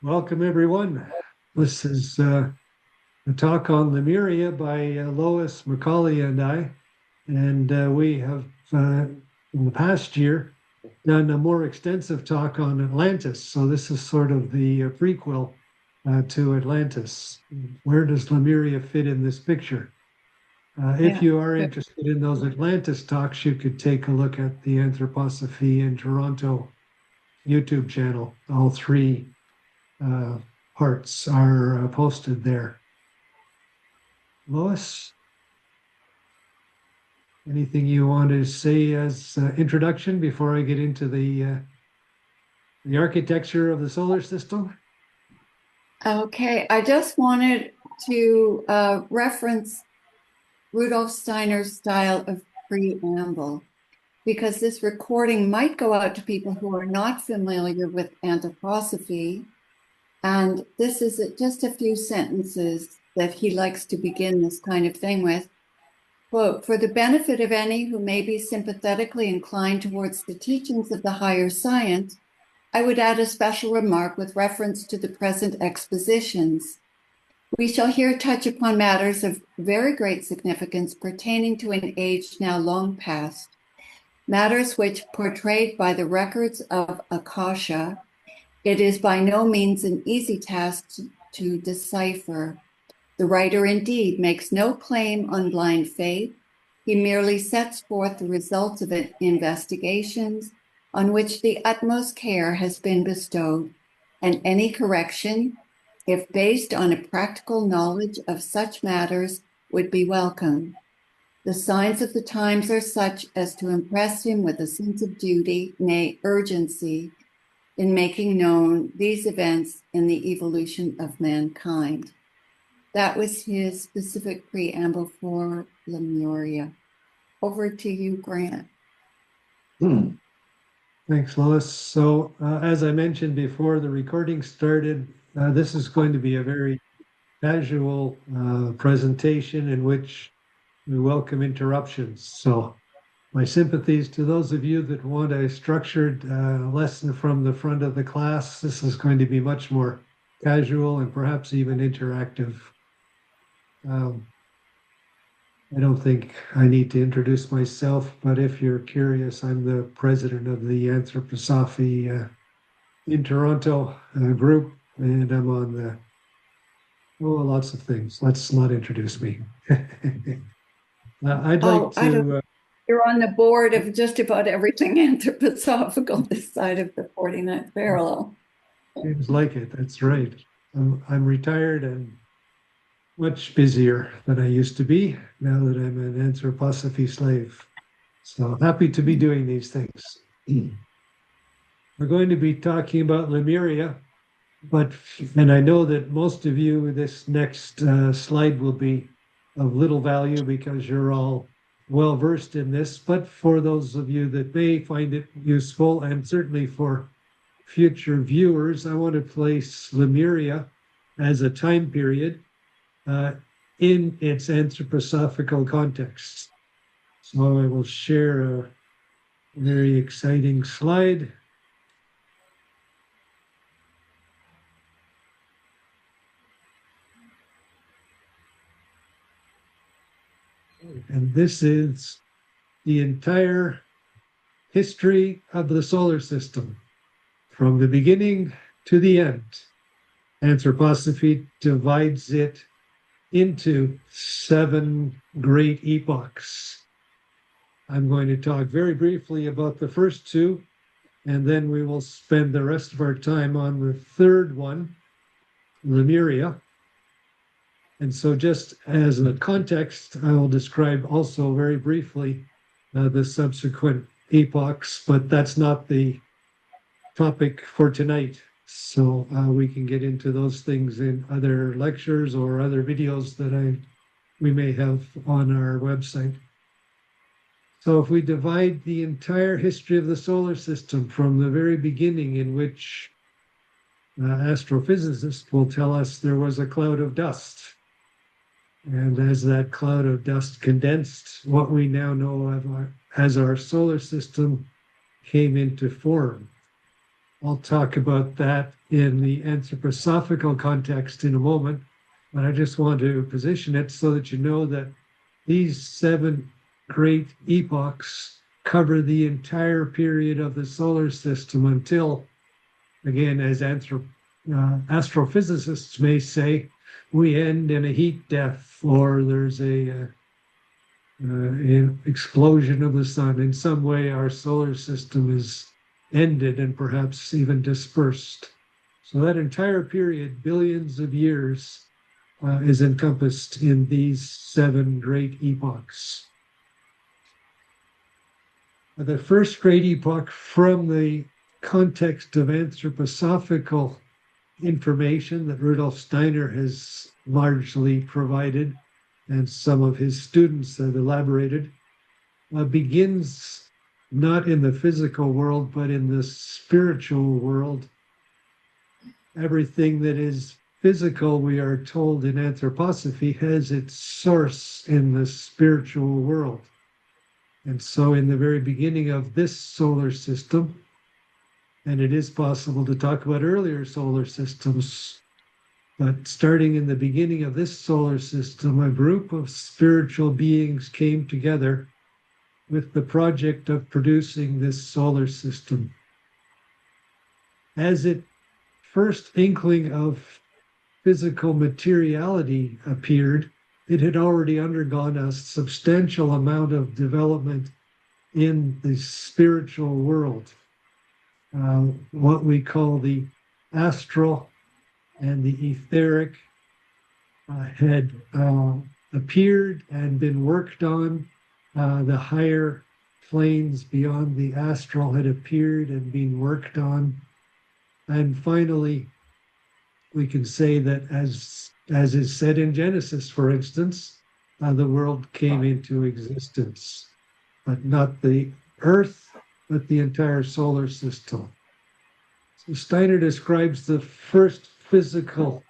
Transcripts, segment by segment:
Welcome, everyone. This is a talk on Lemuria by Lois, Macaulay, and I. And we have, in the past year, done a more extensive talk on Atlantis. So this is sort of the prequel to Atlantis. Where does Lemuria fit in this picture? If you are interested in those Atlantis talks, you could take a look at the Anthroposophy in Toronto YouTube channel. All three parts are posted there. Lois, anything you want to say as introduction before I get into the architecture of the solar system? Okay, I just wanted to reference Rudolf Steiner's style of preamble, because this recording might go out to people who are not familiar with anthroposophy. And this is just a few sentences that he likes to begin this kind of thing with. Quote, "For the benefit of any who may be sympathetically inclined towards the teachings of the higher science, I would add a special remark with reference to the present expositions. We shall here touch upon matters of very great significance pertaining to an age now long past, matters which, portrayed by the records of Akasha, it is by no means an easy task to decipher. The writer indeed makes no claim on blind faith. He merely sets forth the results of investigations on which the utmost care has been bestowed, and any correction, if based on a practical knowledge of such matters, would be welcome. The signs of the times are such as to impress him with a sense of duty, nay, urgency, in making known these events in the evolution of mankind." That was his specific preamble for Lemuria. Over to you, Grant. Thanks, Lois. So as I mentioned before the recording started, this is going to be a very casual presentation in which we welcome interruptions. So my sympathies to those of you that want a structured lesson from the front of the class. This is going to be much more casual and perhaps even interactive. I don't think I need to introduce myself, but if you're curious, I'm the president of the Anthroposophy in Toronto group, and I'm on the, lots of things. Let's not introduce me. I'd like to... You're on the board of just about everything anthroposophical this side of the 49th parallel. Seems like it, that's right. I'm retired and much busier than I used to be now that I'm an anthroposophy slave. So happy to be doing these things. We're going to be talking about Lemuria, and I know that most of you, this next slide will be of little value because you're all well versed in this, but for those of you that may find it useful, and certainly for future viewers, I want to place Lemuria as a time period in its anthroposophical context. So I will share a very exciting slide. And this is the entire history of the solar system, from the beginning to the end. Anthroposophy divides it into 7 great epochs. I'm going to talk very briefly about the first 2, and then we will spend the rest of our time on the third one, Lemuria. And so just as a context, I will describe also very briefly the subsequent epochs, but that's not the topic for tonight. So we can get into those things in other lectures or other videos that we may have on our website. So if we divide the entire history of the solar system from the very beginning, in which astrophysicists will tell us there was a cloud of dust. And as that cloud of dust condensed, what we now know as our solar system came into form. I'll talk about that in the anthroposophical context in a moment, but I just want to position it so that you know that these 7 great epochs cover the entire period of the solar system until, again, as astrophysicists may say, we end in a heat death or there's an explosion of the sun. In some way, our solar system is ended and perhaps even dispersed. So that entire period, billions of years, is encompassed in these 7 great epochs. The first great epoch, from the context of anthroposophical information that Rudolf Steiner has largely provided, and some of his students have elaborated, begins not in the physical world, but in the spiritual world. Everything that is physical, we are told in anthroposophy, has its source in the spiritual world. And so in the very beginning of this solar system, and it is possible to talk about earlier solar systems, but starting in the beginning of this solar system, a group of spiritual beings came together with the project of producing this solar system. As its first inkling of physical materiality appeared, it had already undergone a substantial amount of development in the spiritual world. What we call the astral and the etheric had appeared and been worked on. The higher planes beyond the astral had appeared and been worked on. And finally, we can say that as is said in Genesis, for instance, the world came into existence, but not the Earth, but the entire solar system. So Steiner describes the first physical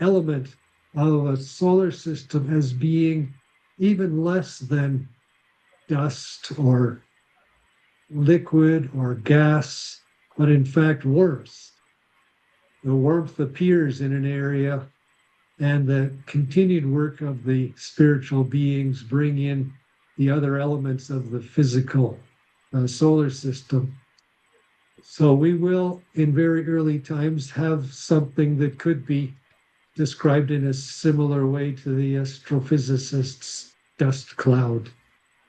element of a solar system as being even less than dust or liquid or gas, but in fact warmth. The warmth appears in an area, and the continued work of the spiritual beings bring in the other elements of the physical solar system. So we will, in very early times, have something that could be described in a similar way to the astrophysicists' dust cloud.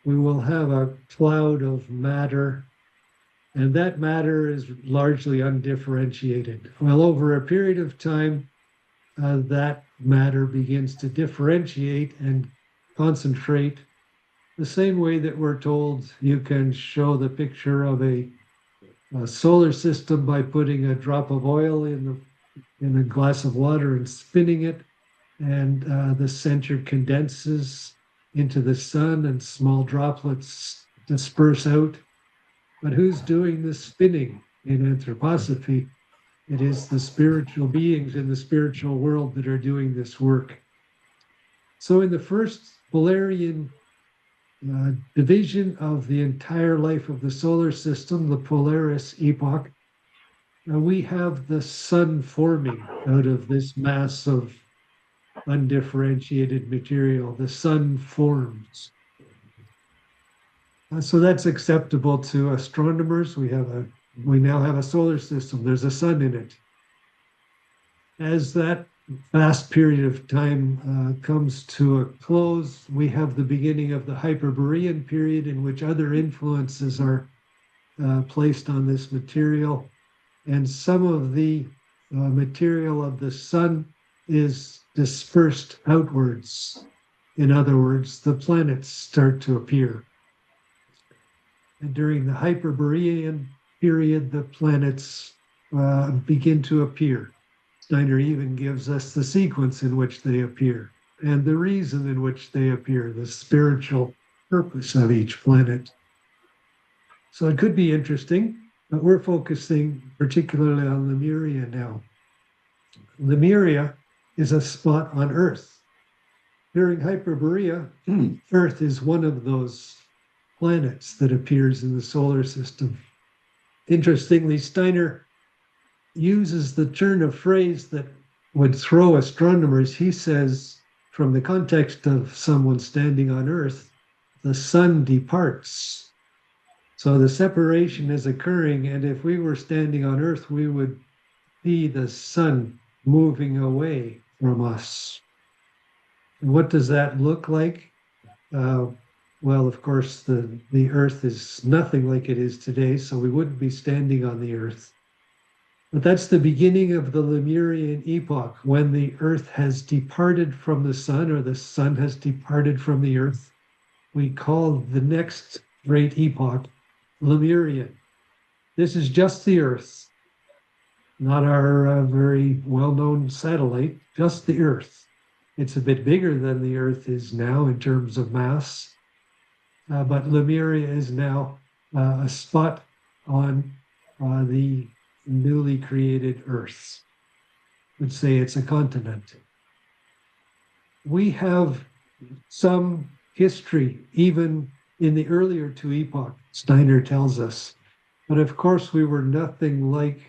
We will have a cloud of matter, and that matter is largely undifferentiated. Well, over a period of time, that matter begins to differentiate and concentrate the same way that we're told you can show the picture of a solar system by putting a drop of oil in a glass of water and spinning it, and the center condenses into the sun and small droplets disperse out. But who's doing the spinning in anthroposophy? It is the spiritual beings in the spiritual world that are doing this work. So in the first Polarian division of the entire life of the solar system, the Polaris epoch, we have the sun forming out of this mass of undifferentiated material. The sun forms. So that's acceptable to astronomers. We now have a solar system. There's a sun in it. As that vast period of time comes to a close, we have the beginning of the Hyperborean period, in which other influences are placed on this material. And some of the material of the sun is dispersed outwards. In other words, the planets start to appear. And during the Hyperborean period, the planets begin to appear. Steiner even gives us the sequence in which they appear and the reason in which they appear, the spiritual purpose of each planet. So it could be interesting, but we're focusing particularly on Lemuria now. Lemuria is a spot on Earth. During Hyperborea, Earth is one of those planets that appears in the solar system. Interestingly, Steiner uses the turn of phrase that would throw astronomers. He says, from the context of someone standing on Earth, the sun departs. So the separation is occurring, and if we were standing on Earth, we would see the sun moving away from us. And what does that look like? Well, of course, the Earth is nothing like it is today, so we wouldn't be standing on the Earth. But that's the beginning of the Lemurian epoch, when the Earth has departed from the sun, or the sun has departed from the Earth. We call the next great epoch Lemurian. This is just the Earth, not our very well-known satellite, just the Earth. It's a bit bigger than the Earth is now in terms of mass, but Lemuria is now a spot on the newly created Earth. Would say it's a continent. We have some history even in the earlier two epochs, Steiner tells us. But of course, we were nothing like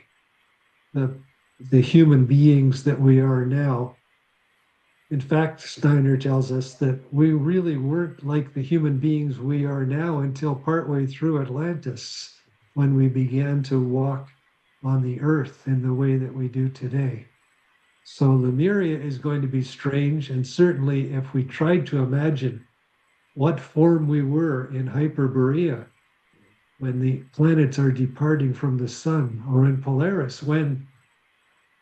the human beings that we are now. In fact, Steiner tells us that we really weren't like the human beings we are now until partway through Atlantis, when we began to walk on the earth in the way that we do today. So Lemuria is going to be strange, and certainly if we tried to imagine what form we were in Hyperborea, when the planets are departing from the sun, or in Polaris, when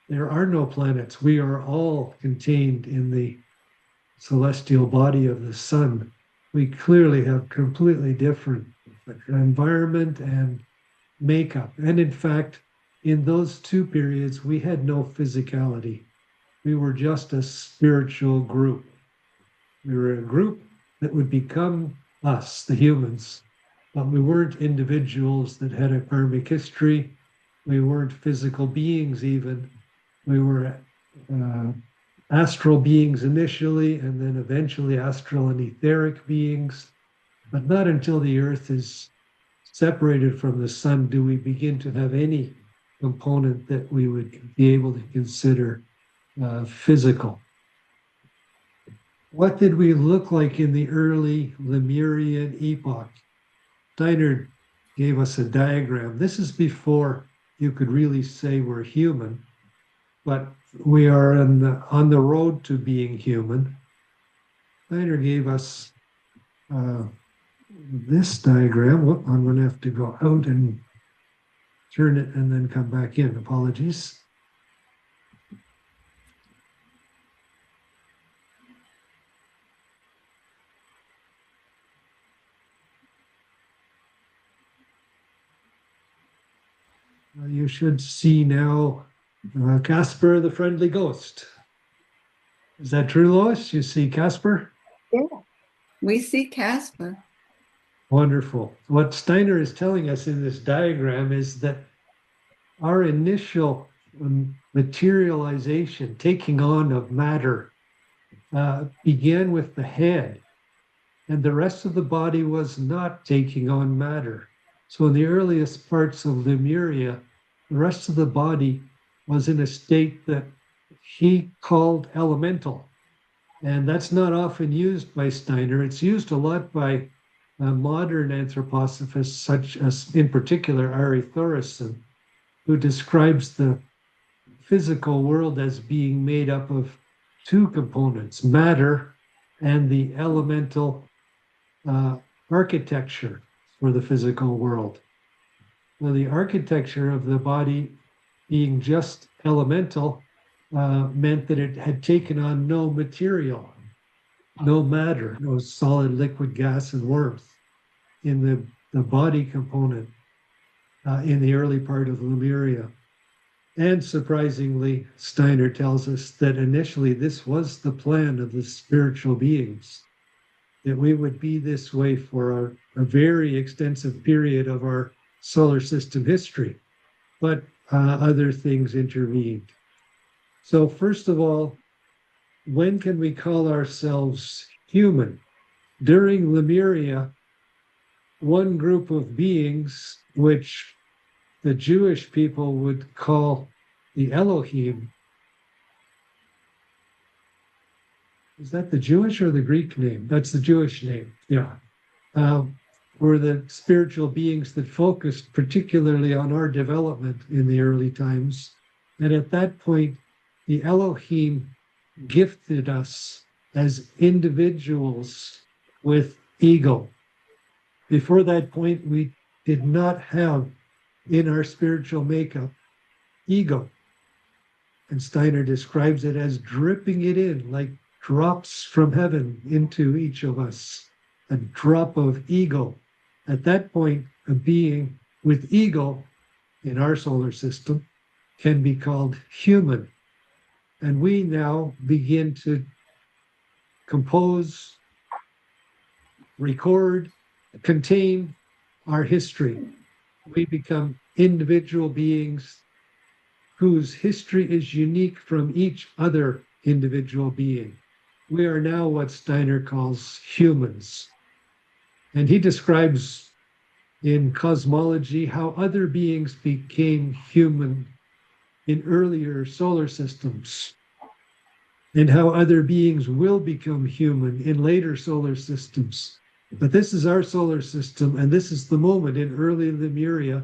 there are no planets, we are all contained in the celestial body of the sun. We clearly have completely different environment and makeup. And in fact, in those two periods, we had no physicality. We were just a spiritual group. We were a group that would become us, the humans, but we weren't individuals that had a karmic history. We weren't physical beings even. We were astral beings initially, and then eventually astral and etheric beings. But not until the earth is separated from the sun do we begin to have any component that we would be able to consider physical. What did we look like in the early Lemurian epoch? Steiner gave us a diagram. This is before you could really say we're human, but we are on the road to being human. Steiner gave us this diagram. Whoop, I'm going to have to go out and turn it and then come back in. Apologies. You should see now Casper the friendly ghost. Is that true, Lois? You see Casper? Yeah, we see Casper. Wonderful. What Steiner is telling us in this diagram is that our initial materialization, taking on of matter, began with the head, and the rest of the body was not taking on matter. So in the earliest parts of Lemuria, the rest of the body was in a state that he called elemental. And that's not often used by Steiner. It's used a lot by modern anthroposophists, such as, in particular, Ari Thorisson, who describes the physical world as being made up of two components, matter and the elemental architecture for the physical world. Well, the architecture of the body being just elemental meant that it had taken on no material, no matter, no solid, liquid, gas, and warmth in the body component in the early part of Lemuria. And surprisingly, Steiner tells us that initially this was the plan of the spiritual beings, that we would be this way for a very extensive period of our solar system history, but other things intervened. So first of all, when can we call ourselves human? During Lemuria, one group of beings, which the Jewish people would call the Elohim. Is that the Jewish or the Greek name? That's the Jewish name. Yeah. Were the spiritual beings that focused particularly on our development in the early times. And at that point, the Elohim gifted us as individuals with ego. Before that point, we did not have in our spiritual makeup ego. And Steiner describes it as dripping it in like drops from heaven into each of us, a drop of ego. At that point, a being with ego in our solar system can be called human. And we now begin to compose, record, contain our history. We become individual beings whose history is unique from each other individual being. We are now what Steiner calls humans. And he describes in cosmology how other beings became human in earlier solar systems, and how other beings will become human in later solar systems. But this is our solar system, and this is the moment in early Lemuria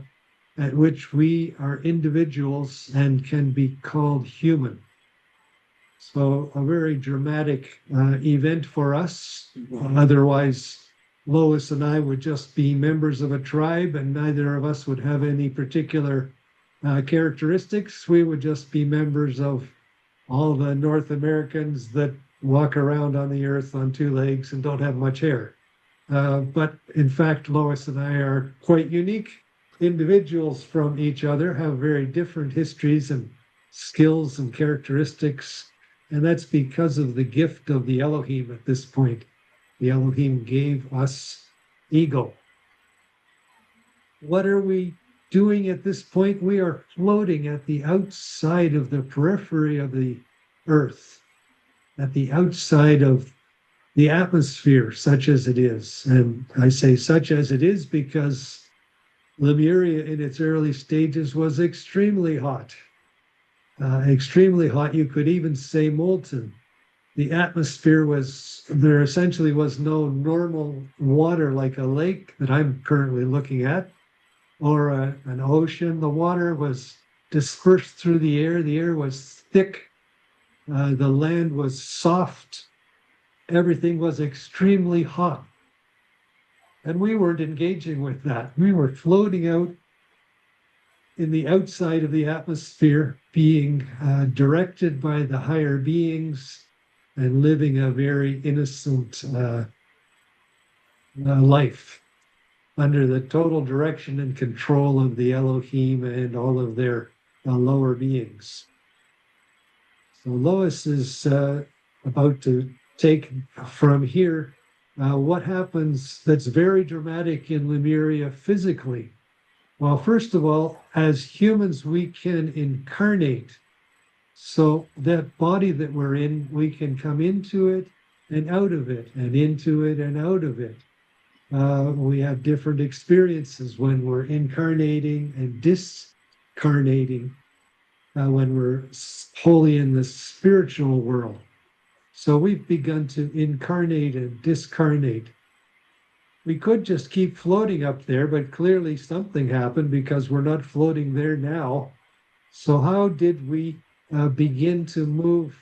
at which we are individuals and can be called human. So a very dramatic event for us. Otherwise, Lois and I would just be members of a tribe, and neither of us would have any particular characteristics. We would just be members of all the North Americans that walk around on the earth on two legs and don't have much hair. But in fact, Lois and I are quite unique individuals from each other, have very different histories and skills and characteristics. And that's because of the gift of the Elohim at this point. The Elohim gave us ego. What are we doing at this point? We are floating at the outside of the periphery of the earth, at the outside of the atmosphere, such as it is. And I say such as it is because Lemuria in its early stages was extremely hot. Extremely hot. You could even say molten. The atmosphere there essentially was no normal water like a lake that I'm currently looking at, or an ocean. The water was dispersed through the air. The air was thick. The land was soft. Everything was extremely hot. And we weren't engaging with that. We were floating out in the outside of the atmosphere, being directed by the higher beings and living a very innocent life under the total direction and control of the Elohim and all of their lower beings. So Lois is about to take from here what happens that's very dramatic in Lemuria physically. Well, first of all, as humans, we can incarnate. So that body that we're in, we can come into it and out of it, and into it and out of it. We have different experiences when we're incarnating and discarnating, when we're wholly in the spiritual world. So we've begun to incarnate and discarnate. We could just keep floating up there, but clearly something happened because we're not floating there now. So how did we begin to move,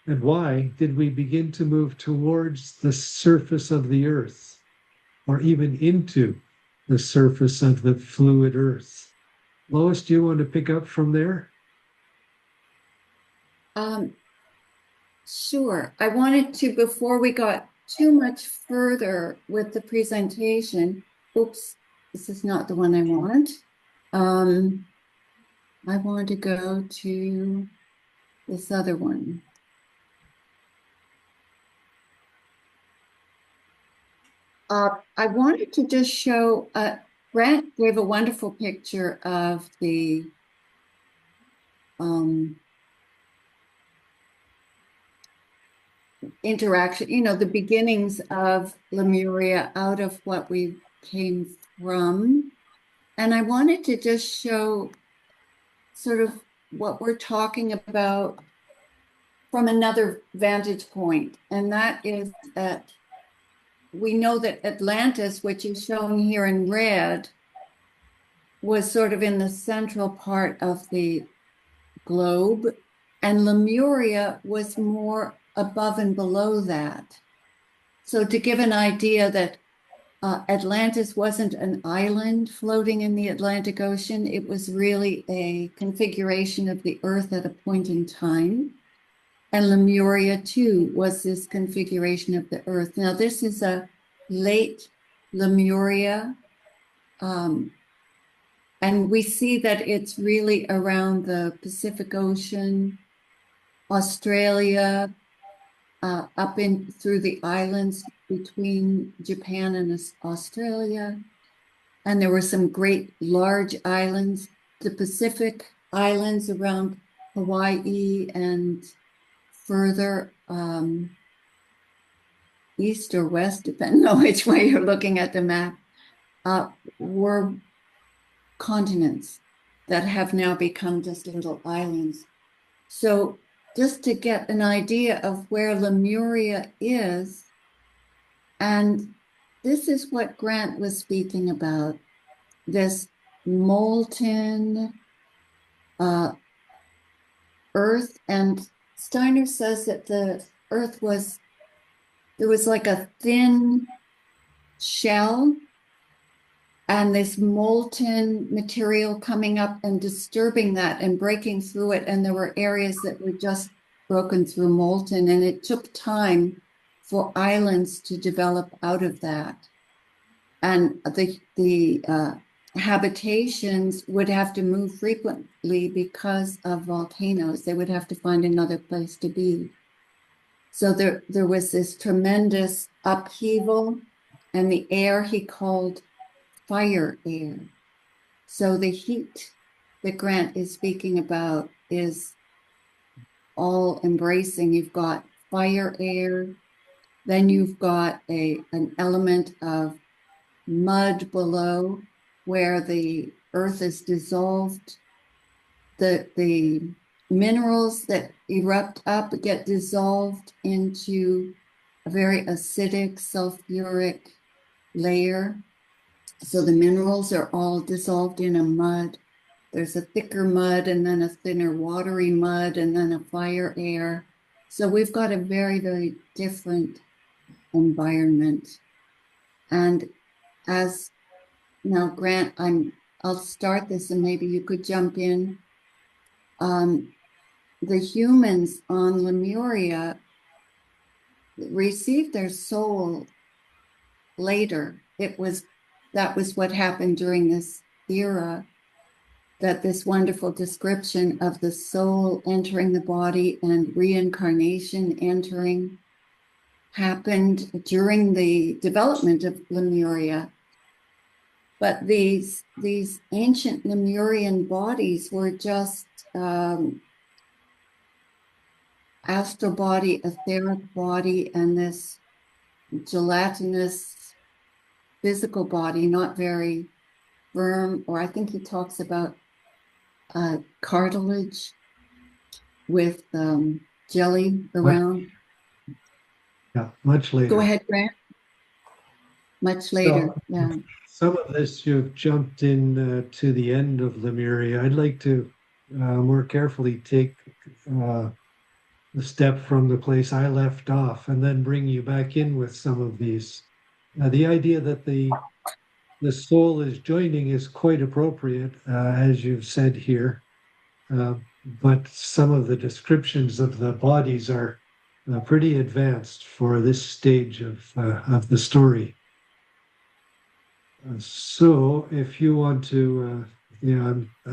and why did we begin to move towards the surface of the earth, or even into the surface of the fluid earth? Lois, do you want to pick up from there? Sure. I wanted to, before we got too much further with the presentation, oops, this is not the one I want. I want to go to this other one. I wanted to just show, Grant gave a wonderful picture of the interaction, the beginnings of Lemuria out of what we came from. And I wanted to just show sort of what we're talking about from another vantage point. And that is that we know that Atlantis, which is shown here in red, was sort of in the central part of the globe, and Lemuria was more above and below that. So to give an idea that Atlantis wasn't an island floating in the Atlantic Ocean, it was really a configuration of the Earth at a point in time. And Lemuria, too, was this configuration of the Earth. Now, this is a late Lemuria, and we see that it's really around the Pacific Ocean, Australia, up in through the islands between Japan and Australia. And there were some great large islands, the Pacific Islands around Hawaii and further east or west, depending on which way you're looking at the map, were continents that have now become just little islands. So just to get an idea of where Lemuria is, and this is what Grant was speaking about, this molten earth. And Steiner says that the earth there was like a thin shell and this molten material coming up and disturbing that and breaking through it. And there were areas that were just broken through molten, and it took time for islands to develop out of that. And the habitations would have to move frequently because of volcanoes. They would have to find another place to be. So there was this tremendous upheaval, and the air he called fire air. So the heat that Grant is speaking about is all embracing. You've got fire air, then you've got an element of mud below where the earth is dissolved. The minerals that erupt up get dissolved into a very acidic, sulfuric layer. So the minerals are all dissolved in a mud. There's a thicker mud and then a thinner watery mud and then a fire air. So we've got a very, very different environment. And as now, Grant, I'll start this and maybe you could jump in. The humans on Lemuria received their soul later. That was what happened during this era, that this wonderful description of the soul entering the body and reincarnation entering happened during the development of Lemuria. But these ancient Lemurian bodies were just astral body, etheric body, and this gelatinous physical body, not very firm, or I think he talks about cartilage with jelly around. Yeah, much later. Go ahead, Grant. Much later, yeah. Some of this you've jumped in to the end of Lemuria. I'd like to more carefully take the step from the place I left off and then bring you back in with some of these. The idea that the soul is joining is quite appropriate, as you've said here, but some of the descriptions of the bodies are pretty advanced for this stage of the story. So if you want to,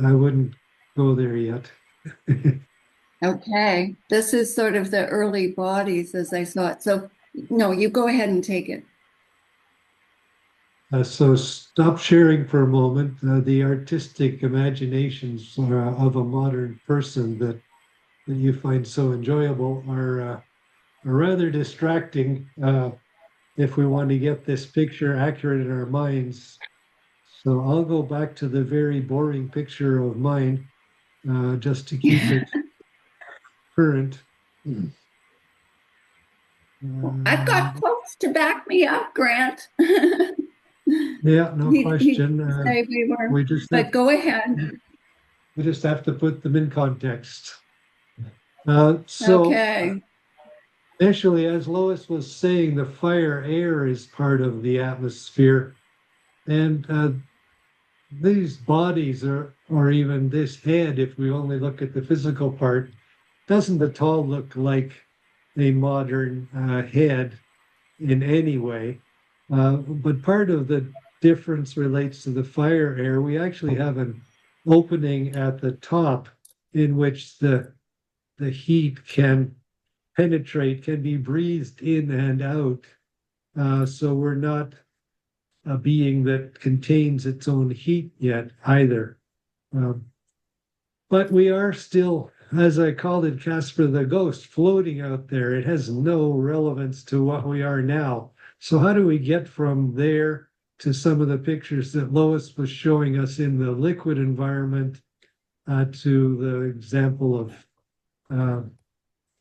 I wouldn't go there yet. Okay, this is sort of the early bodies as I saw it. So no, you go ahead and take it. So stop sharing for a moment. The artistic imaginations of a modern person that you find so enjoyable are rather distracting. if we want to get this picture accurate in our minds. So I'll go back to the very boring picture of mine just to keep it current. I've got quotes to back me up, Grant. Yeah, no He question. say we were, We just have but go ahead. we just have to put them in context. So Okay. initially, as Lois was saying, the fire air is part of the atmosphere, and these bodies are, or even this head, if we only look at the physical part, doesn't at all look like a modern head in any way. But part of the difference relates to the fire air. We actually have an opening at the top in which the heat can penetrate, can be breathed in and out. So we're not a being that contains its own heat yet either. Um, but we are still, as I called it, Casper the Ghost, floating out there. It has no relevance to what we are now. So how do we get from there to some of the pictures that Lois was showing us in the liquid environment to the example of,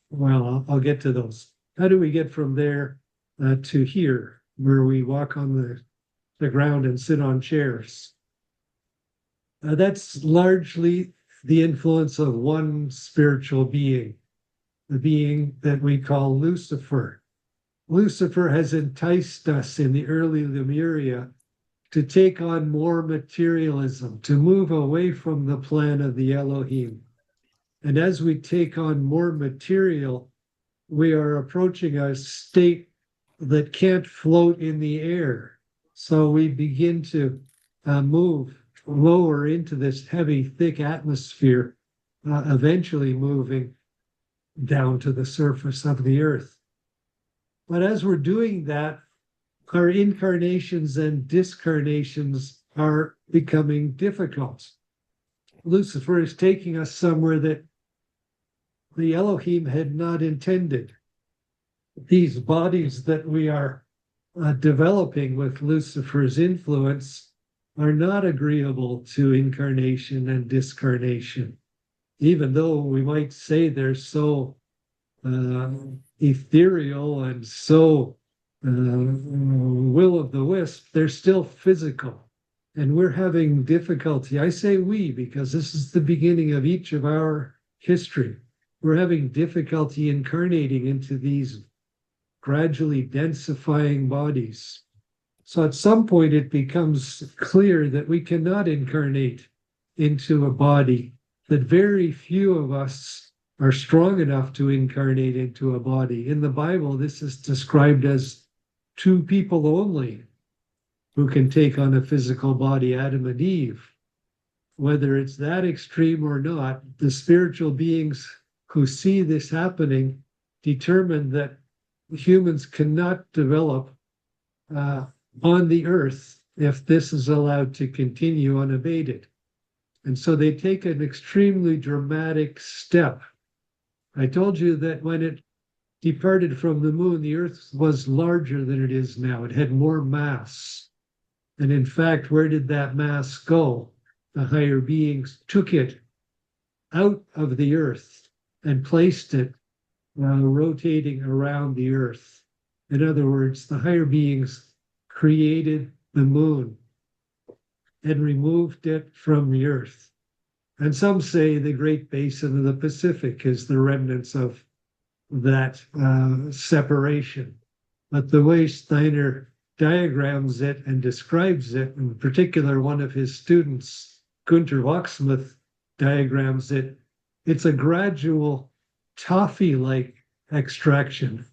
well, I'll get to those. How do we get from there to here, where we walk on the ground and sit on chairs? That's largely the influence of one spiritual being, the being that we call Lucifer. Lucifer has enticed us in the early Lemuria to take on more materialism, to move away from the plan of the Elohim. And as we take on more material, we are approaching a state that can't float in the air. So we begin to move lower into this heavy, thick atmosphere, eventually moving down to the surface of the earth. But as we're doing that, our incarnations and discarnations are becoming difficult. Lucifer is taking us somewhere that the Elohim had not intended. These bodies that we are developing with Lucifer's influence are not agreeable to incarnation and discarnation, even though we might say they're so ethereal and so will o' the wisp, they're still physical. And we're having difficulty. I say we because this is the beginning of each of our history. We're having difficulty incarnating into these gradually densifying bodies. So at some point, it becomes clear that we cannot incarnate into a body, that very few of us are strong enough to incarnate into a body. In the Bible, this is described as two people only who can take on a physical body, Adam and Eve. Whether it's that extreme or not, the spiritual beings who see this happening determine that humans cannot develop on the earth if this is allowed to continue unabated. And so they take an extremely dramatic step. I told you that when it departed from the moon, the earth was larger than it is now. It had more mass. And in fact, where did that mass go? The higher beings took it out of the earth and placed it rotating around the earth. In other words, the higher beings created the moon and removed it from the earth. And some say the Great Basin of the Pacific is the remnants of that separation. But the way Steiner diagrams it and describes it, in particular, one of his students, Gunther Wachsmuth, diagrams it, it's a gradual toffee-like extraction.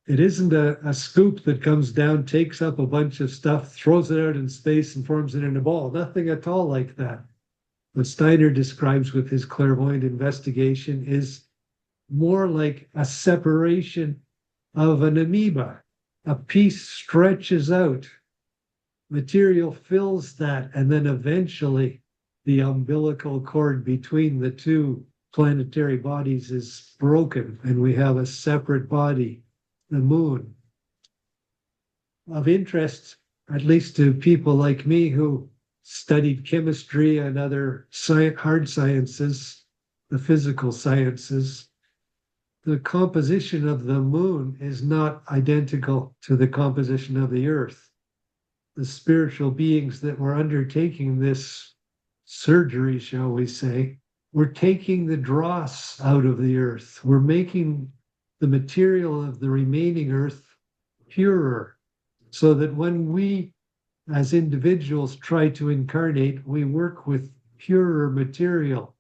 It isn't a scoop that comes down, takes up a bunch of stuff, throws it out in space and forms it in a ball. Nothing at all like that. What Steiner describes with his clairvoyant investigation is more like a separation of an amoeba. A piece stretches out, material fills that, and then eventually the umbilical cord between the two planetary bodies is broken, and we have a separate body, the moon. of interest, at least to people like me who studied chemistry and other hard sciences, the physical sciences. The composition of the moon is not identical to the composition of the earth. The spiritual beings that were undertaking this surgery, shall we say, were taking the dross out of the earth. We're making the material of the remaining earth purer, so that when we as individuals try to incarnate, we work with purer material.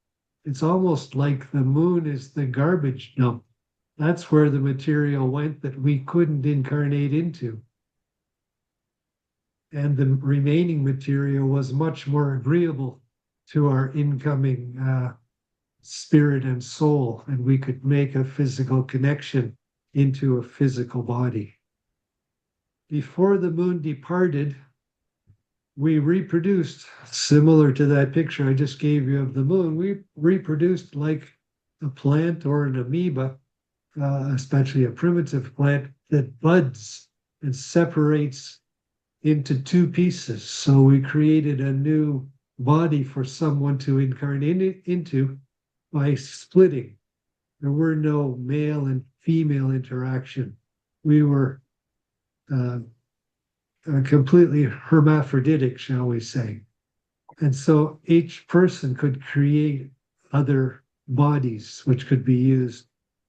It's almost like the moon is the garbage dump. That's where the material went that we couldn't incarnate into. And the remaining material was much more agreeable to our incoming spirit and soul, and we could make a physical connection into a physical body. Before the moon departed, we reproduced similar to that picture I just gave you of the moon. We reproduced like a plant or an amoeba, especially a primitive plant that buds and separates into two pieces. So we created a new body for someone to incarnate into by splitting. There were no male and female interaction. We were completely hermaphroditic, shall we say. And so each person could create other bodies, which could be used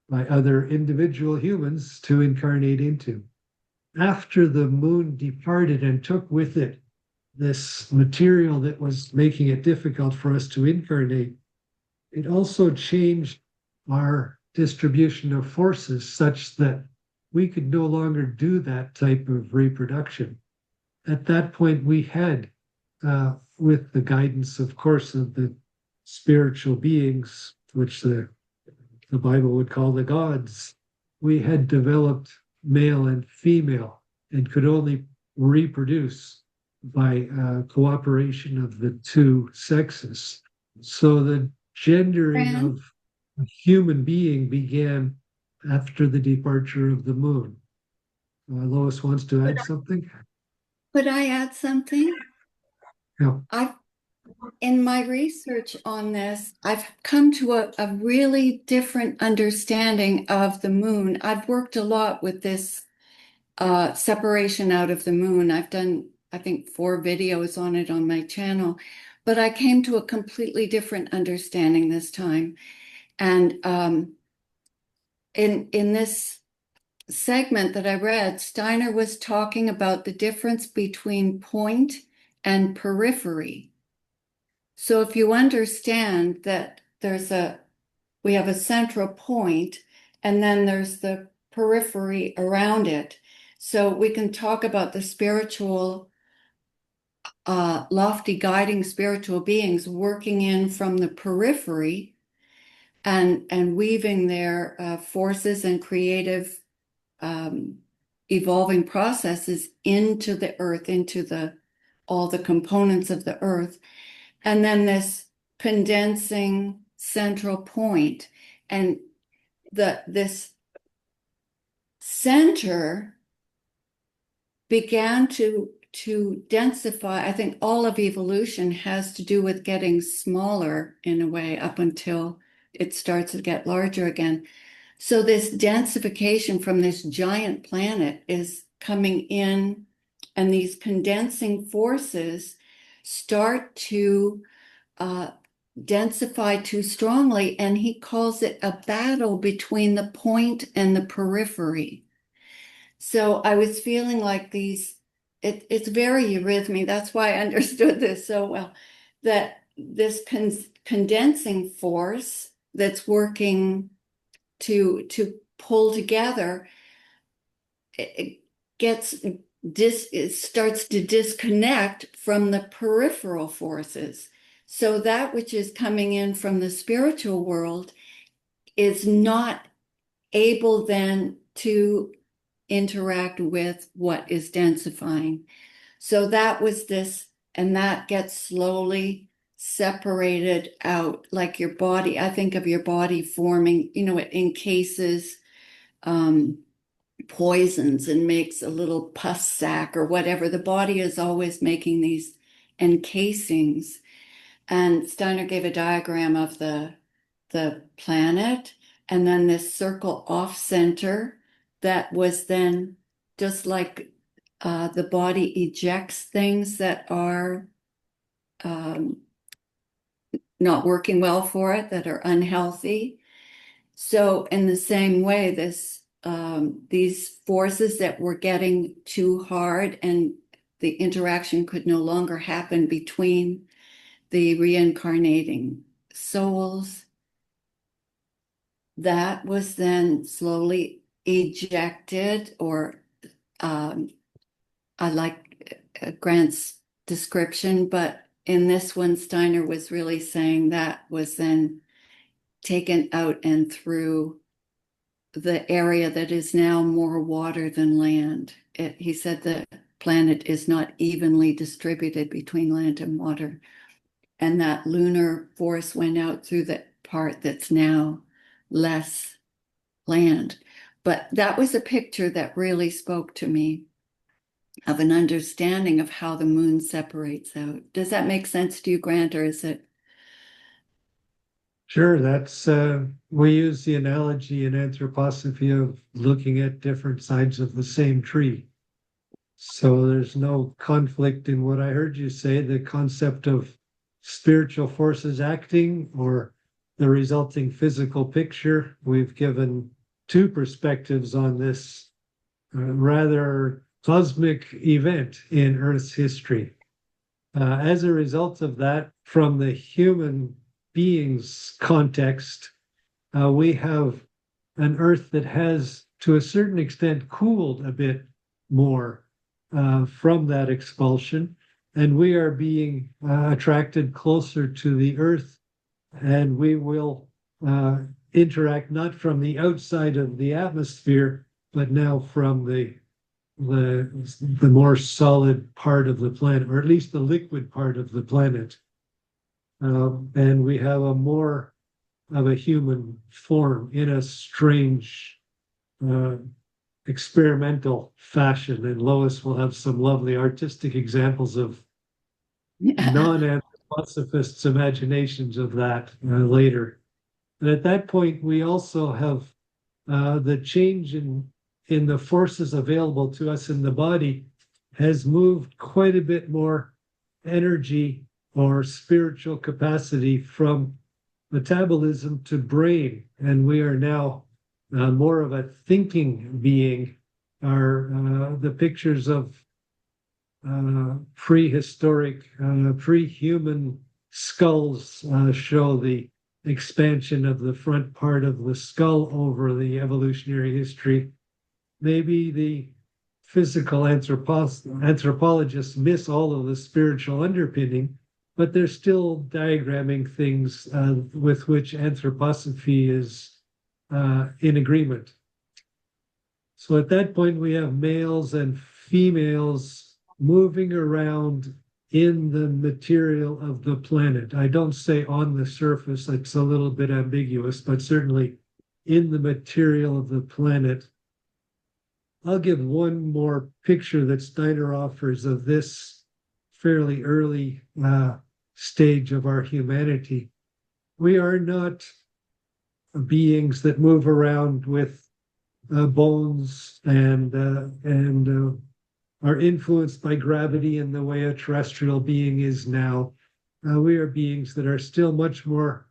by other individual humans to incarnate into. After the moon departed and took with it this material that was making it difficult for us to incarnate, it also changed our distribution of forces such that we could no longer do that type of reproduction. At that point, we had, with the guidance, of course, of the spiritual beings, which the Bible would call the gods, we had developed male and female and could only reproduce by cooperation of the two sexes. So the gendering Fran, of a human being began after the departure of the moon. Lois wants to add something? could I add something? Yeah. I've in my research on this, I've come to a really different understanding of the moon. I've worked a lot with this separation out of the moon. I've done, I think, 4 videos on it on my channel, but I came to a completely different understanding this time. And in this segment that I read, Steiner was talking about the difference between point and periphery. So if you understand that we have a central point and then there's the periphery around it. So we can talk about the spiritual, lofty guiding spiritual beings working in from the periphery and weaving their forces and creative evolving processes into the earth, into all the components of the earth. And then this condensing central point, and this center began to densify. I think all of evolution has to do with getting smaller in a way up until it starts to get larger again. So this densification from this giant planet is coming in, and these condensing forces start to densify too strongly, and he calls it a battle between the point and the periphery. So I was feeling like it's very eurythmy. That's why I understood this so well, that this condensing force that's working to pull together, it it starts to disconnect from the peripheral forces. So that which is coming in from the spiritual world is not able then to interact with what is densifying. So that was this, and that gets slowly separated out, like your body. I think of your body forming, it encases poisons and makes a little pus sac or whatever. The body is always making these encasings. And Steiner gave a diagram of the planet and then this circle off center that was then just like the body ejects things that are um, not working well for it, that are unhealthy. So in the same way, these forces that were getting too hard and the interaction could no longer happen between the reincarnating souls, that was then slowly ejected, or um, I like Grant's description, but in this one, Steiner was really saying that was then taken out and through the area that is now more water than land. He said the planet is not evenly distributed between land and water, and that lunar force went out through the part that's now less land. But that was a picture that really spoke to me of an understanding of how the moon separates out. Does that make sense to you, Grant, or is it? Sure, that's we use the analogy in anthroposophy of looking at different sides of the same tree. So there's no conflict in what I heard you say, the concept of spiritual forces acting or the resulting physical picture. We've given two perspectives on this rather cosmic event in Earth's history. As a result of that, from the human being's context, we have an Earth that has, to a certain extent, cooled a bit more from that expulsion. And we are being attracted closer to the Earth, and we will interact not from the outside of the atmosphere, but now from the more solid part of the planet, or at least the liquid part of the planet. And we have a more of a human form in a strange experimental fashion. And Lois will have some lovely artistic examples of non-anthroposophists' imaginations of that later. And at that point, we also have the change in the forces available to us in the body has moved quite a bit more energy or spiritual capacity from metabolism to brain. And we are now more of a thinking being. The pictures of prehistoric, pre-human skulls show the expansion of the front part of the skull over the evolutionary history. Maybe the physical anthropologists miss all of the spiritual underpinning, but they're still diagramming things with which anthroposophy is in agreement. So at that point, we have males and females moving around in the material of the planet. I don't say on the surface, it's a little bit ambiguous, but certainly in the material of the planet. I'll give one more picture that Steiner offers of this fairly early stage of our humanity. We are not beings that move around with bones and are influenced by gravity in the way a terrestrial being is now. We are beings that are still much more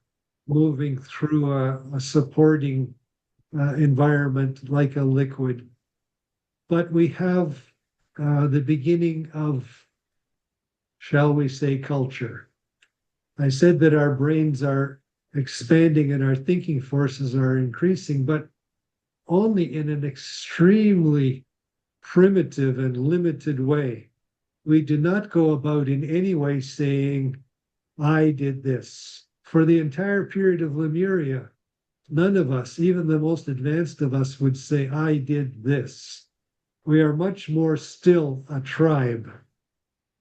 moving through a supporting environment like a liquid. But we have the beginning of, shall we say, culture. I said that our brains are expanding and our thinking forces are increasing, but only in an extremely primitive and limited way. We do not go about in any way saying, I did this. For the entire period of Lemuria, none of us, even the most advanced of us, would say, I did this. We are much more still a tribe.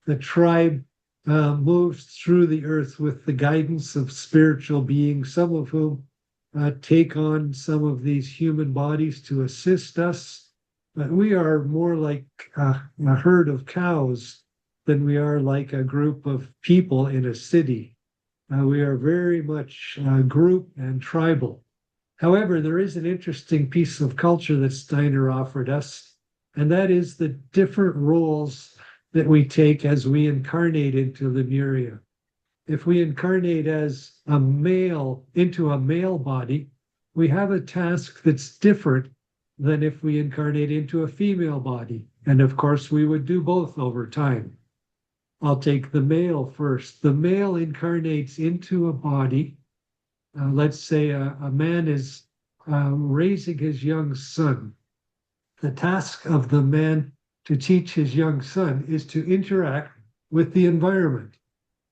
The tribe moves through the earth with the guidance of spiritual beings, some of whom take on some of these human bodies to assist us. but we are more like a herd of cows than we are like a group of people in a city. We are very much group and tribal. However, there is an interesting piece of culture that Steiner offered us, and that is the different roles that we take as we incarnate into Lemuria. If we incarnate as a male into a male body, we have a task that's different than if we incarnate into a female body. And of course, we would do both over time. I'll take the male first. The male incarnates into a body. Let's say a man is raising his young son. The task of the man to teach his young son is to interact with the environment,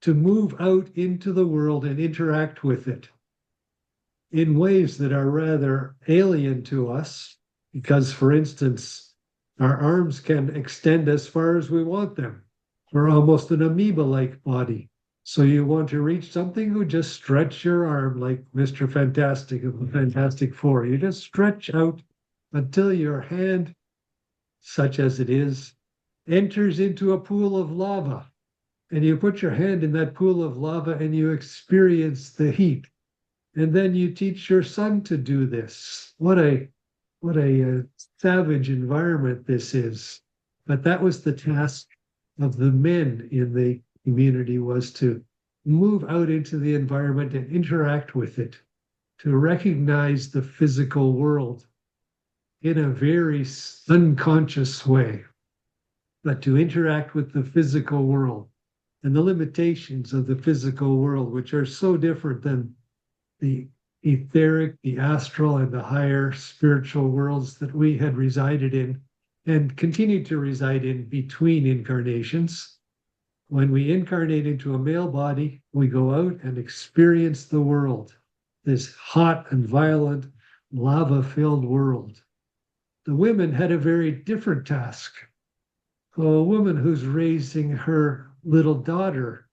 to move out into the world and interact with it in ways that are rather alien to us, because, for instance, our arms can extend as far as we want them. We're almost an amoeba-like body. So you want to reach something, you just stretch your arm like Mr. Fantastic of the Fantastic Four. You just stretch out until your hand, such as it is, enters into a pool of lava. And you put your hand in that pool of lava and you experience the heat. And then you teach your son to do this. What a savage environment this is. But that was the task of the men in the community, was to move out into the environment and interact with it, to recognize the physical world in a very unconscious way, but to interact with the physical world and the limitations of the physical world, which are so different than the etheric, the astral, and the higher spiritual worlds that we had resided in and continue to reside in between incarnations. When we incarnate into a male body, we go out and experience the world, this hot and violent, lava-filled world. The women had a very different task. So a woman who's raising her little daughter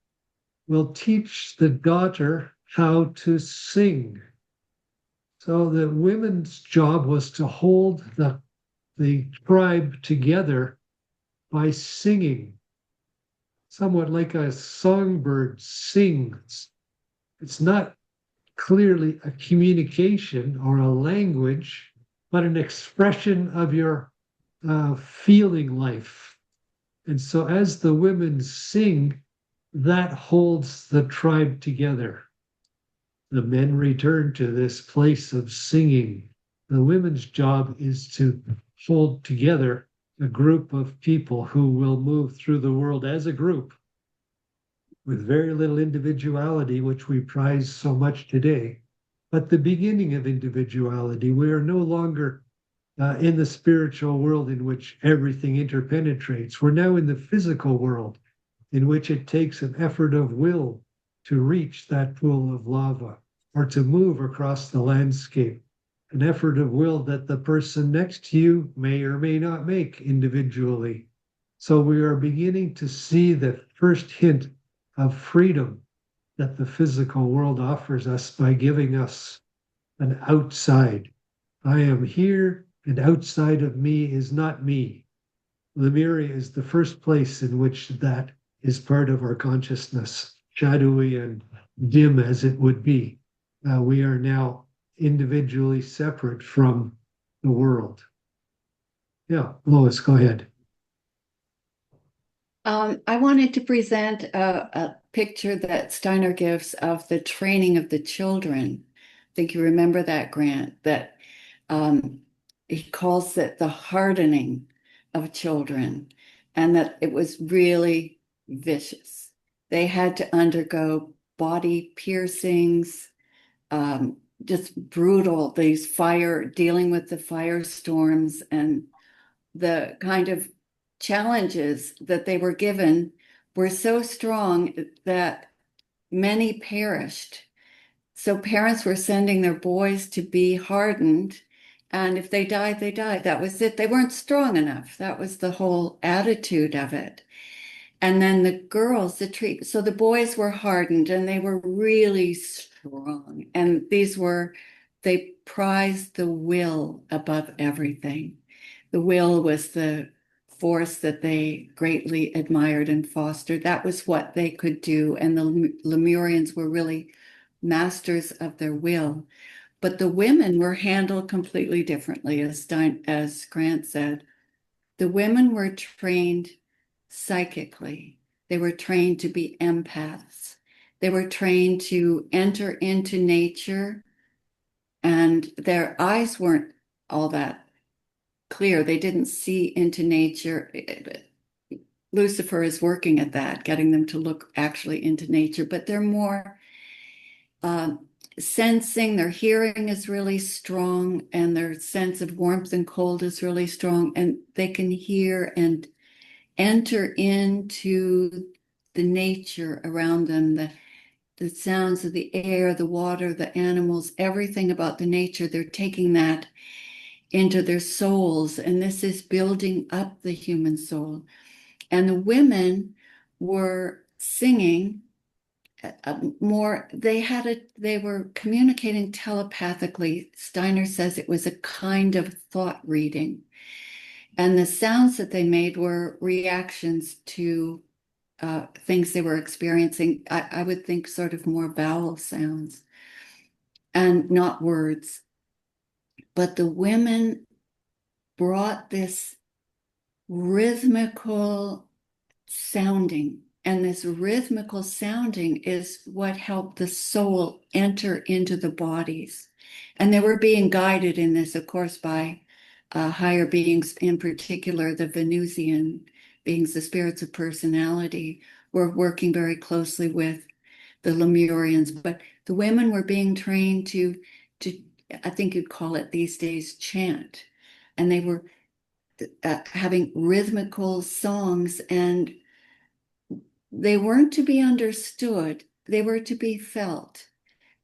will teach the daughter how to sing. So the women's job was to hold the tribe together by singing, somewhat like a songbird sings. It's not clearly a communication or a language, but an expression of your feeling life. And so as the women sing, that holds the tribe together. The men return to this place of singing. The women's job is to hold together a group of people who will move through the world as a group with very little individuality, which we prize so much today. But the beginning of individuality, we are no longer in the spiritual world in which everything interpenetrates. We're now in the physical world in which it takes an effort of will to reach that pool of lava or to move across the landscape, an effort of will that the person next to you may or may not make individually. So we are beginning to see the first hint of freedom that the physical world offers us by giving us an outside. I am here, and outside of me is not me. Lemuria is the first place in which that is part of our consciousness, shadowy and dim as it would be. We are now individually separate from the world. Yeah, Lois, go ahead. I wanted to present a picture that Steiner gives of the training of the children. I think you remember that, Grant, that he calls it the hardening of children, and that it was really vicious. They had to undergo body piercings, just brutal, dealing with the firestorms and the kind of challenges that they were given were so strong that many perished. So parents were sending their boys to be hardened, and if they died, they died. That was it. They weren't strong enough. That was the whole attitude of it. And then the girls, so the boys were hardened and they were really strong. And they prized the will above everything. the will was the force that they greatly admired and fostered. That was what they could do. And the Lemurians were really masters of their will. But the women were handled completely differently, as Grant said. The women were trained psychically. They were trained to be empaths. They were trained to enter into nature, and their eyes weren't all that clear. They didn't see into nature. Lucifer is working at that, getting them to look actually into nature, but they're more uh, sensing. Their hearing is really strong, and their sense of warmth and cold is really strong, and they can hear and enter into the nature around them, the sounds of the air, the water, the animals, everything about the nature. They're taking that into their souls, and this is building up the human soul. And the women were singing more. They were communicating telepathically. Steiner says it was a kind of thought reading, and the sounds that they made were reactions to things they were experiencing. I would think sort of more vowel sounds and not words. But the women brought this rhythmical sounding. And this rhythmical sounding is what helped the soul enter into the bodies. And they were being guided in this, of course, by higher beings, in particular, the Venusian beings, the spirits of personality, were working very closely with the Lemurians. But the women were being trained to I think you'd call it these days, chant. And they were having rhythmical songs, and they weren't to be understood, they were to be felt.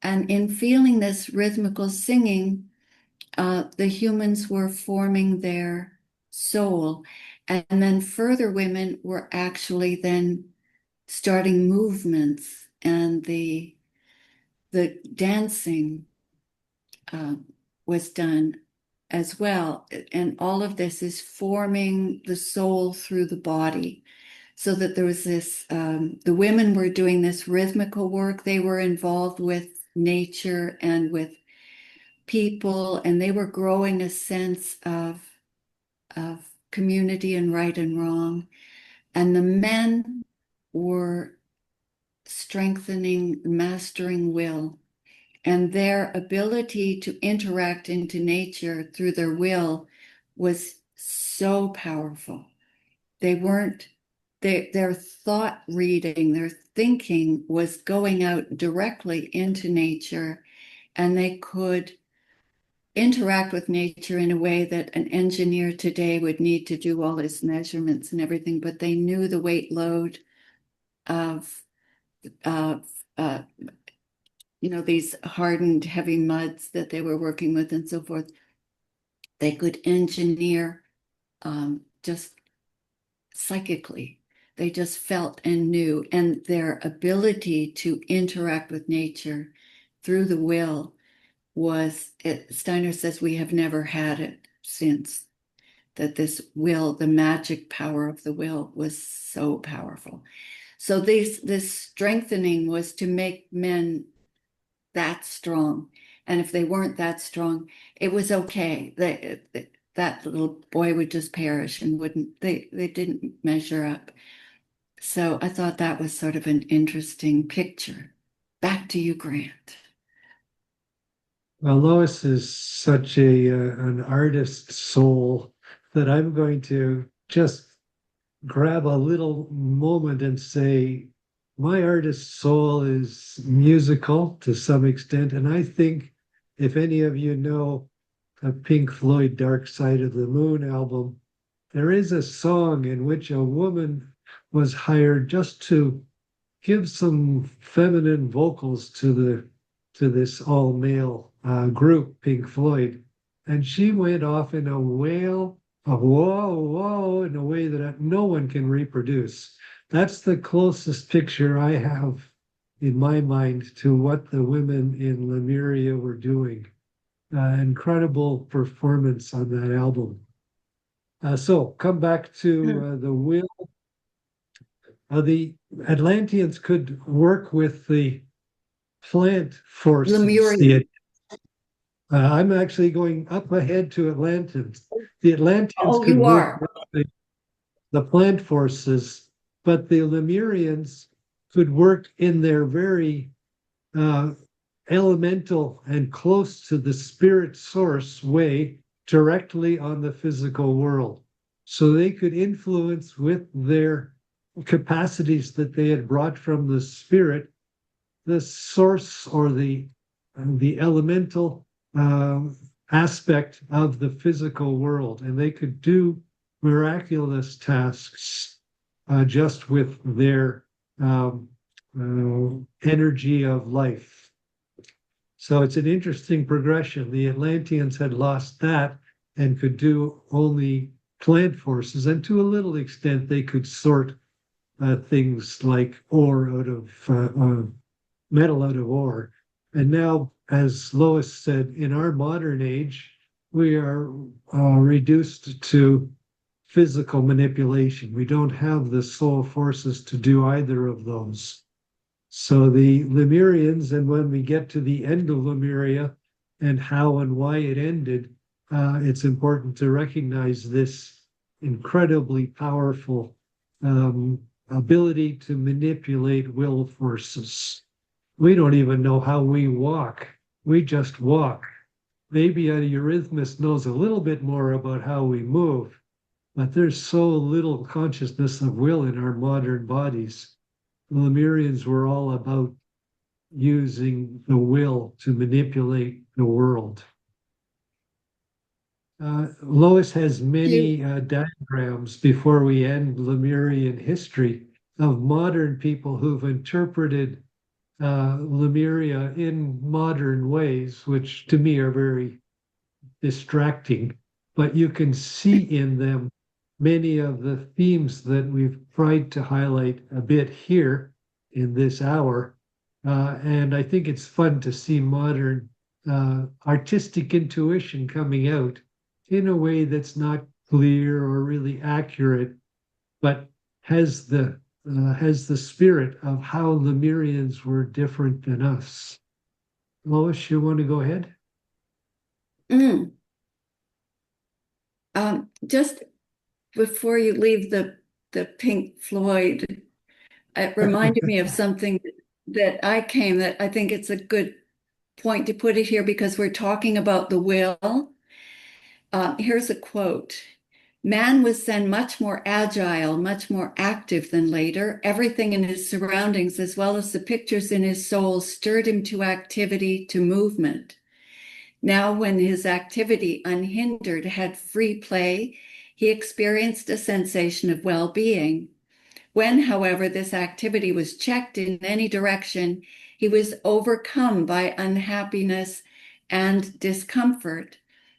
And in feeling this rhythmical singing, the humans were forming their soul. And then further, women were actually then starting movements, and the dancing uh, was done as well. And all of this is forming the soul through the body. So that there was this, the women were doing this rhythmical work. They were involved with nature and with people, and they were growing a sense of community and right and wrong. And the men were strengthening, mastering will, and their ability to interact into nature through their will was so powerful. They weren't, their thought reading, their thinking was going out directly into nature, and they could interact with nature in a way that an engineer today would need to do all his measurements and everything, but they knew the weight load of, of these hardened heavy muds that they were working with and so forth. They could engineer just psychically. They just felt and knew, and their ability to interact with nature through the will Steiner says we have never had it since, that this will, the magic power of the will was so powerful. So this strengthening was to make men that strong. And if they weren't that strong, it was okay. That little boy would just perish and they didn't measure up. So I thought that was sort of an interesting picture. Back to you, Grant. Well, Lois is such an artist soul that I'm going to just grab a little moment and say my artist soul is musical to some extent. And I think if any of you know a Pink Floyd Dark Side of the Moon album, there is a song in which a woman was hired just to give some feminine vocals to this all male group, Pink Floyd. And she went off in a wail, a whoa, whoa, in a way that no one can reproduce. That's the closest picture I have in my mind to what the women in Lemuria were doing. Incredible performance on that album. So come back to the will. The Atlanteans could work with the plant forces. Lemuria. I'm actually going up ahead to Atlanteans. The Atlanteans Oh, could you work are. with the plant forces, but the Lemurians could work in their very uh, elemental and close to the spirit source way directly on the physical world. So they could influence with their capacities that they had brought from the spirit, the source or the elemental aspect of the physical world, and they could do miraculous tasks just with their energy of life. So it's an interesting progression. The Atlanteans had lost that and could do only plant forces, and to a little extent, they could sort things like ore out of metal out of ore. And now, as Lois said, in our modern age, we are reduced to physical manipulation. We don't have the soul forces to do either of those. So the Lemurians, and when we get to the end of Lemuria and how and why it ended, it's important to recognize this incredibly powerful ability to manipulate will forces. We don't even know how we walk. We just walk. Maybe a eurythmist knows a little bit more about how we move, but there's so little consciousness of will in our modern bodies. The Lemurians were all about using the will to manipulate the world. Lois has many diagrams before we end Lemurian history of modern people who've interpreted Lemuria in modern ways, which to me are very distracting. But you can see in them many of the themes that we've tried to highlight a bit here in this hour. And I think it's fun to see modern artistic intuition coming out in a way that's not clear or really accurate, but has the spirit of how Lemurians were different than us. Lois, you want to go ahead? Mm. Just before you leave the Pink Floyd, it reminded me of something that I think it's a good point to put it here because we're talking about the will. Here's a quote. Man was then much more agile, much more active than later. Everything in his surroundings, as well as the pictures in his soul, stirred him to activity, to movement. Now, when his activity unhindered had free play, he experienced a sensation of well-being. When, however, this activity was checked in any direction, he was overcome by unhappiness and discomfort.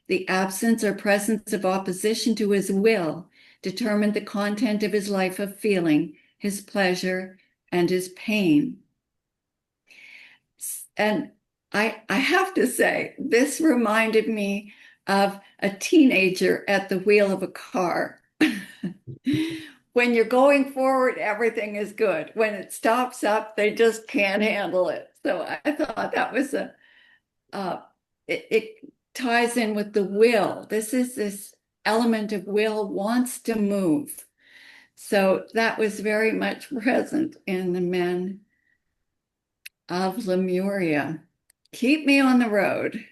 The absence or presence of opposition to his will determined the content of his life of feeling, his pleasure, and his pain. And I have to say, this reminded me of a teenager at the wheel of a car. When you're going forward, everything is good. When it stops up, they just can't handle it. So I thought that was it ties in with the will. This element of will wants to move. So that was very much present in the men of Lemuria. Keep me on the road.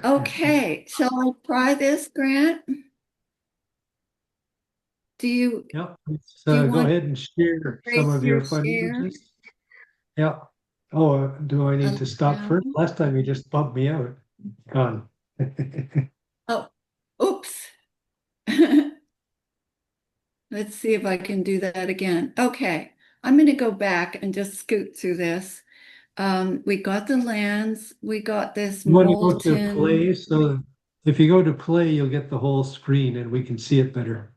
Okay, shall I try this, Grant? Do you Yep. do you Go want to ahead and share some trace of your your fun share images. Yeah. Oh, do I need to stop first? around? Last time you just bumped me out. Gone. Oh, oops. Let's see if I can do that again. Okay, I'm going to go back and just scoot through this. We got the lands, we got this You want to go to molten. play? So if you go to play, you'll get the whole screen and we can see it better.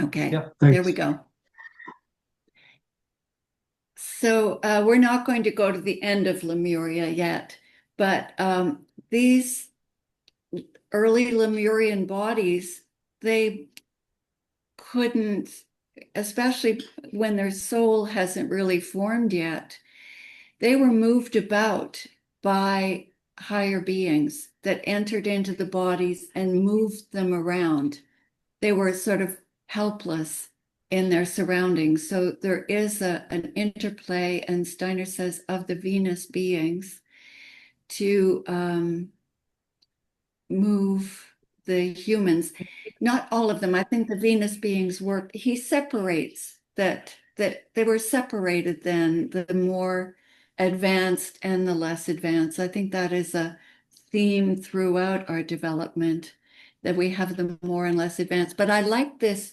Okay, Yeah, there we thanks. go. So we're not going to go to the end of Lemuria yet, but these early Lemurian bodies they couldn't, especially when their soul hasn't really formed yet, they were moved about by higher beings that entered into the bodies and moved them around. They were sort of helpless in their surroundings. So there is an interplay, and Steiner says, of the Venus beings to move the humans. Not all of them. I think the Venus beings work. He separates that they were separated then, the more advanced and the less advanced. I think that is a theme throughout our development, that we have the more and less advanced. But I like this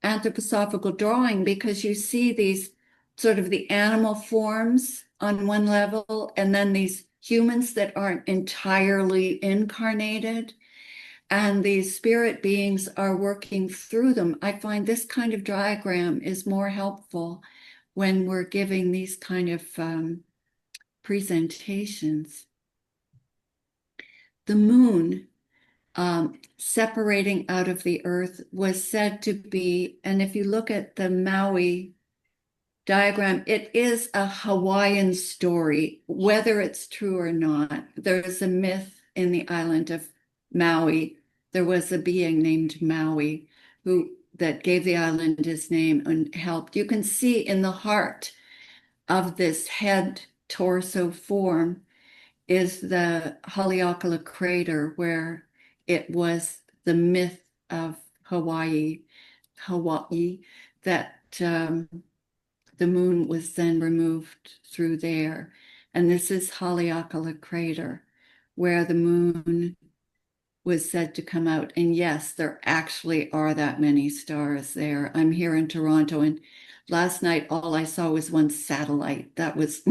anthroposophical drawing because you see these sort of the animal forms on one level, and then these humans that aren't entirely incarnated, and these spirit beings are working through them. I find this kind of diagram is more helpful when we're giving these kind of presentations. The moon separating out of the earth was said to be, and if you look at the Maui diagram, it is a Hawaiian story, whether it's true or not. There's a myth in the island of Maui. There was a being named Maui who that gave the island his name and helped. You can see in the heart of this head torso form is the Haleakala crater, where it was the myth of Hawaii, that the moon was then removed through there. And this is Haleakala crater, where the moon was said to come out. And yes, there actually are that many stars there. I'm here in Toronto, and last night all I saw was one satellite. That was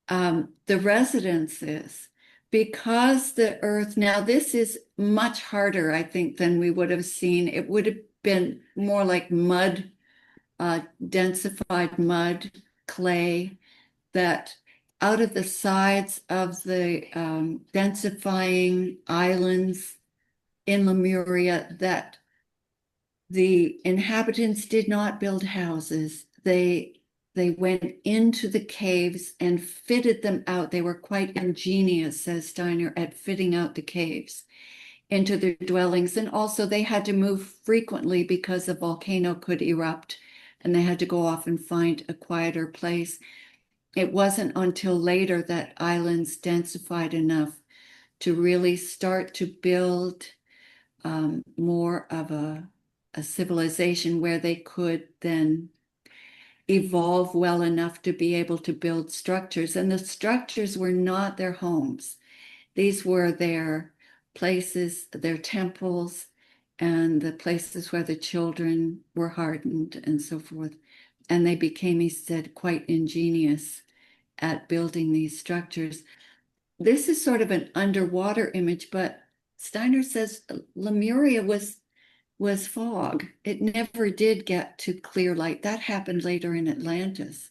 the residences, because the earth, now this is much harder, I think, than we would have seen. It would have been more like mud, densified mud, clay, that out of the sides of the densifying islands in Lemuria, that the inhabitants did not build houses. They went into the caves and fitted them out. They were quite ingenious, says Steiner, at fitting out the caves into their dwellings. And also they had to move frequently because a volcano could erupt and they had to go off and find a quieter place. It wasn't until later that islands densified enough to really start to build more of a civilization where they could then evolve well enough to be able to build structures. And the structures were not their homes. These were their places, their temples, and the places where the children were hardened and so forth. And they became, he said, quite ingenious at building these structures. This is sort of an underwater image, but Steiner says Lemuria was fog. It never did get to clear light. That happened later in Atlantis,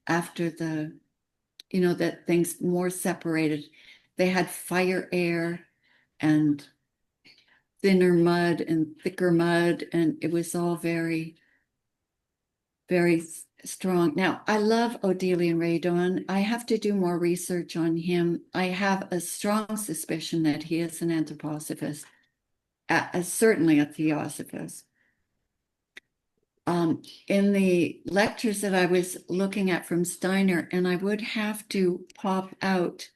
after that things more separated. They had fire air and thinner mud and thicker mud, and it was all very, very strong. Now, I love Odilion Radon. I have to do more research on him. I have a strong suspicion that he is an anthroposophist, certainly a theosophist. In the lectures that I was looking at from Steiner, and I would have to pop out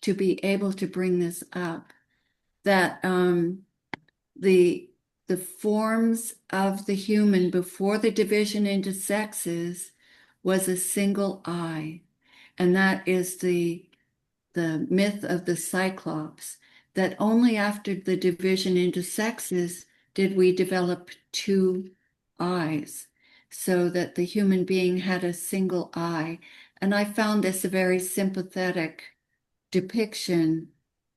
to be able to bring this up, that the forms of the human before the division into sexes was a single eye, and that is the myth of the Cyclops, that only after the division into sexes did we develop two eyes, so that the human being had a single eye. And I found this a very sympathetic depiction,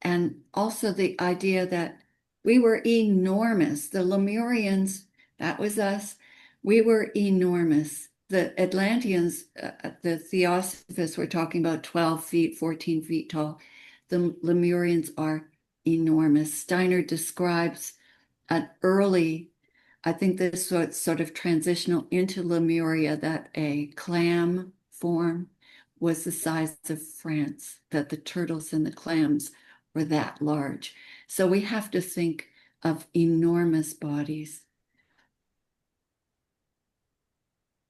and also the idea that we were enormous. The Lemurians, that was us, we were enormous. The Atlanteans, the Theosophists were talking about 12 feet, 14 feet tall. The Lemurians are enormous. Steiner describes an early, I think this was sort of transitional into Lemuria, that a clam form was the size of France, that the turtles and the clams were that large. So we have to think of enormous bodies.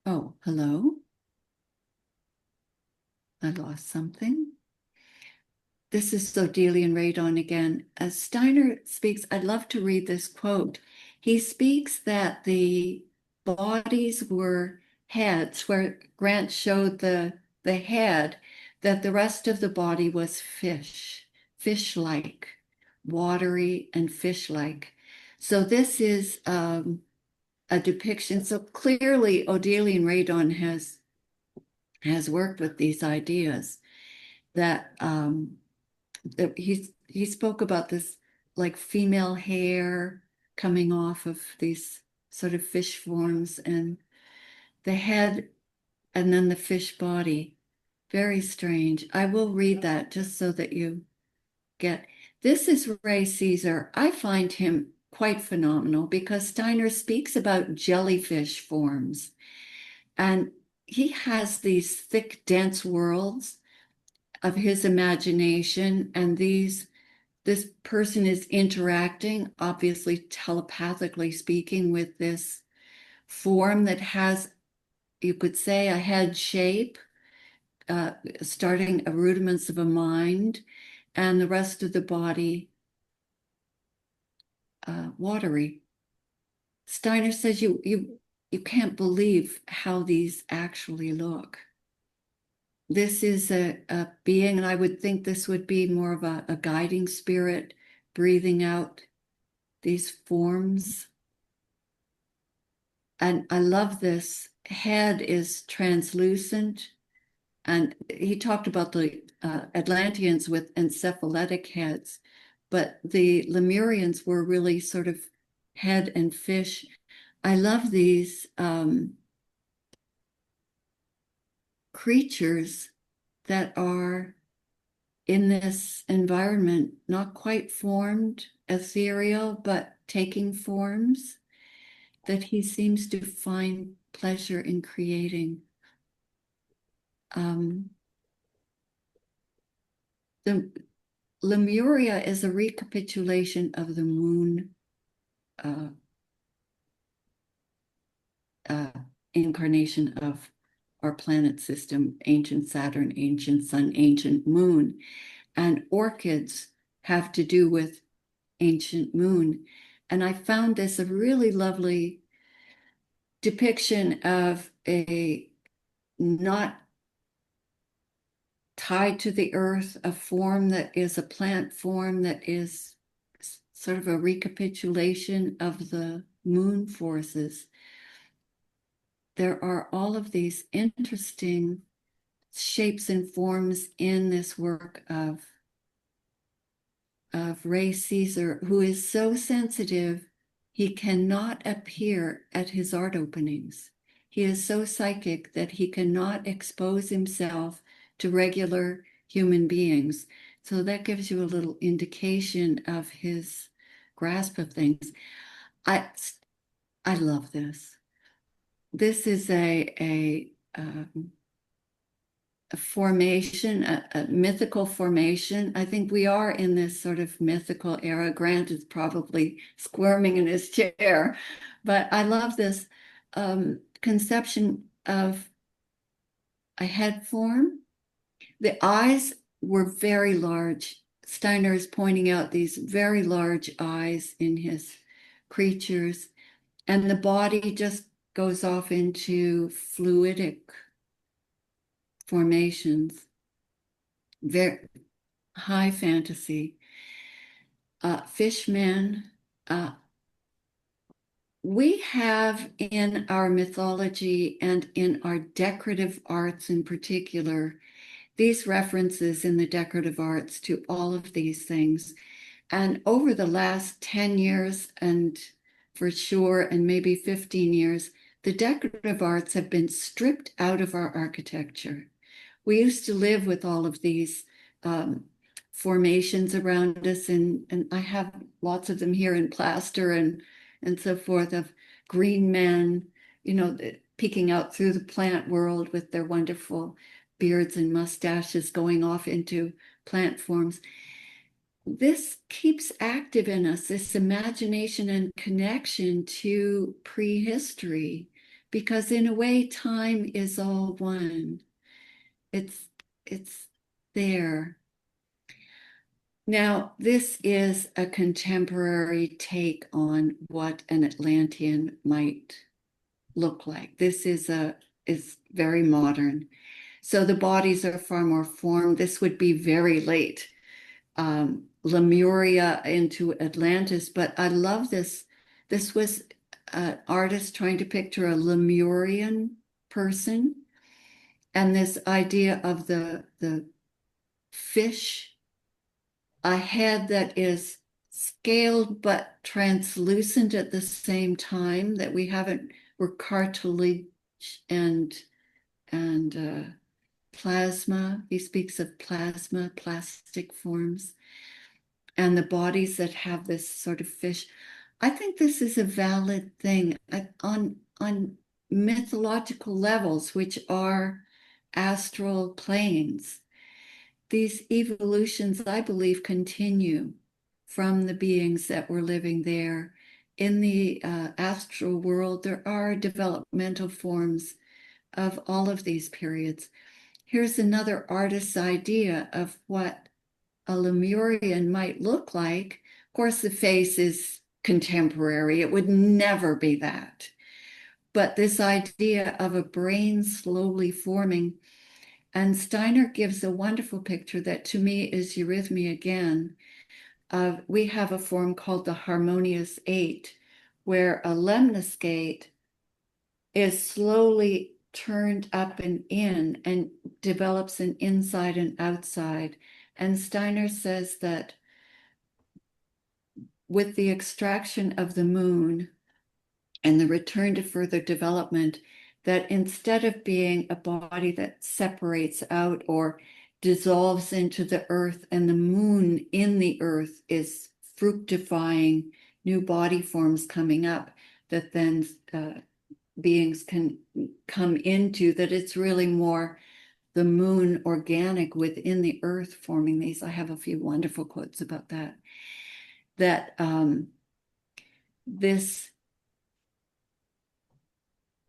Oh, hello. I lost something. This is Odelia and Radon again. As Steiner speaks, I'd love to read this quote. He speaks that the bodies were heads, where Grant showed the head, that the rest of the body was fish-like, watery and fish-like. So this is a depiction. So clearly, Odelia and Radon has worked with these ideas that he spoke about this like female hair coming off of these sort of fish forms and the head and then the fish body. Very strange. I will read that just so that you get. This is Ray Caesar. I find him quite phenomenal because Steiner speaks about jellyfish forms and he has these thick, dense worlds of his imagination, and this person is interacting, obviously telepathically speaking, with this form that has, you could say, a head shape, starting rudiments of a mind, and the rest of the body watery. Steiner says you can't believe how these actually look. This is a being, and I would think this would be more of a guiding spirit breathing out these forms. And I love this. Head is translucent. And he talked about the Atlanteans with encephalitic heads, but the Lemurians were really sort of head and fish. I love these creatures that are in this environment, not quite formed, ethereal, but taking forms that he seems to find pleasure in creating. The Lemuria is a recapitulation of the moon uh, uh, incarnation of our planet system, ancient Saturn, ancient sun, ancient moon. And orchids have to do with ancient moon. And I found this a really lovely depiction of a not tied to the earth, a form that is a plant form that is sort of a recapitulation of the moon forces. There are all of these interesting shapes and forms in this work of Ray Caesar, who is so sensitive, he cannot appear at his art openings. He is so psychic that he cannot expose himself to regular human beings. So that gives you a little indication of his grasp of things. I I love this. This is a formation, a mythical formation. I think we are in this sort of mythical era. Grant is probably squirming in his chair, but I love this conception of a head form. The eyes were very large. Steiner is pointing out these very large eyes in his creatures, and the body just goes off into fluidic formations. Very high fantasy. Fishmen. We have in our mythology and in our decorative arts in particular, these references in the decorative arts to all of these things. And over the last 10 years, and for sure, and maybe 15 years, the decorative arts have been stripped out of our architecture. We used to live with all of these formations around us, and I have lots of them here in plaster and so forth, of green men, peeking out through the plant world with their wonderful beards and mustaches going off into plant forms. This keeps active in us, this imagination and connection to prehistory, because in a way, time is all one. It's there. Now, this is a contemporary take on what an Atlantean might look like. This is very modern. So the bodies are far more formed. This would be very late. Lemuria into Atlantis, but I love this. This was an artist trying to picture a Lemurian person, and this idea of the fish, a head that is scaled but translucent at the same time, that we're cartilage and plasma. He speaks of plasma, plastic forms, and the bodies that have this sort of fish. I think this is a valid thing on mythological levels, which are astral planes. These evolutions, I believe, continue from the beings that were living there. In the astral world, there are developmental forms of all of these periods. Here's another artist's idea of what a Lemurian might look like. Of course, the face is contemporary. It would never be that. But this idea of a brain slowly forming, and Steiner gives a wonderful picture that to me is eurythmy again. We have a form called the harmonious eight, where a lemniscate is slowly turned up and in and develops an inside and outside. And Steiner says that with the extraction of the moon and the return to further development, that instead of being a body that separates out or dissolves into the earth, and the moon in the earth is fructifying new body forms coming up that then beings can come into, that it's really more the moon organic within the earth forming these. I have a few wonderful quotes about that. That this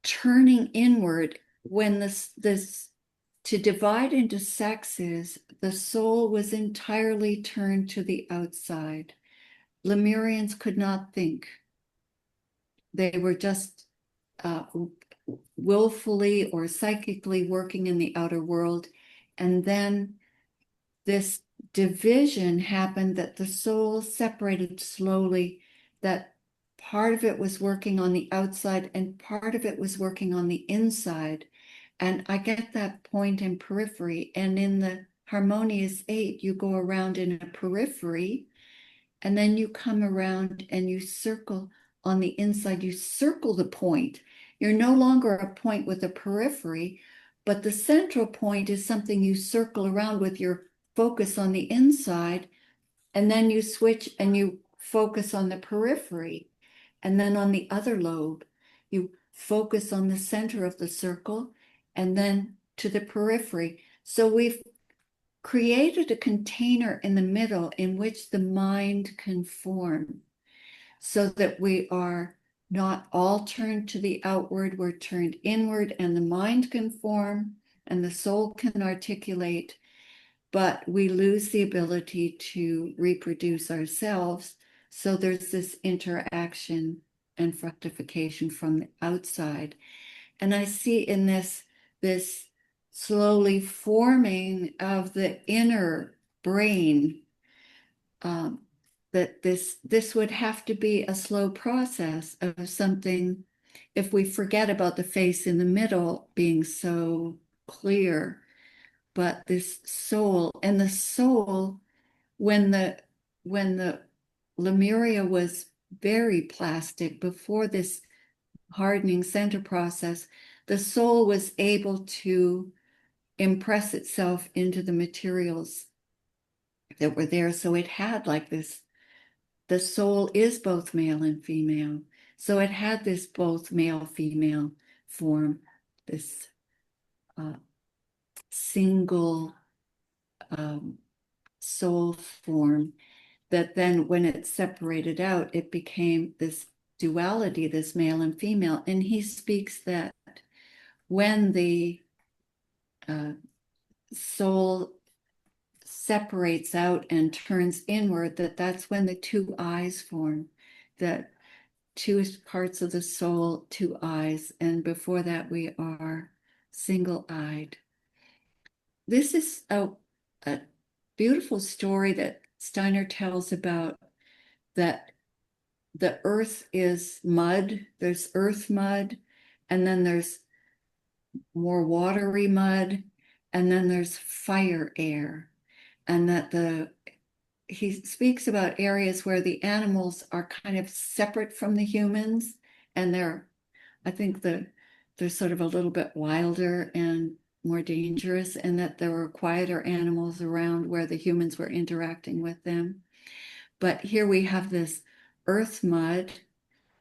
turning inward, when this to divide into sexes, the soul was entirely turned to the outside. Lemurians could not think. They were just willfully or psychically working in the outer world. And then this division happened, that the soul separated slowly, that part of it was working on the outside and part of it was working on the inside. And I get that point in periphery. And in the harmonious eight, you go around in a periphery, and then you come around and you circle on the inside. You circle the point. You're no longer a point with a periphery, but the central point is something you circle around with your focus on the inside, and then you switch and you focus on the periphery. And then on the other lobe, you focus on the center of the circle and then to the periphery. So we've created a container in the middle in which the mind can form, so that we are not all turned to the outward, we're turned inward, and the mind can form and the soul can articulate, but we lose the ability to reproduce ourselves. So there's this interaction and fructification from the outside. And I see in this slowly forming of the inner brain, that this would have to be a slow process of something. If we forget about the face in the middle being so clear, but this soul, and the soul, when the Lemuria was very plastic before this hardening center process, the soul was able to impress itself into the materials that were there. So it had like this, the soul is both male and female. So it had this both male, female form, this uh, single um, soul form that then when it separated out, it became this duality, this male and female. And he speaks that when the uh, soul separates out and turns inward, that's when the two eyes form, that two parts of the soul, two eyes. And before that, we are single-eyed. This is a beautiful story that Steiner tells about that the earth is mud, there's earth mud, and then there's more watery mud, and then there's fire air. And that he speaks about areas where the animals are kind of separate from the humans, and I think they're sort of a little bit wilder and more dangerous, and that there were quieter animals around where the humans were interacting with them. But here we have this earth mud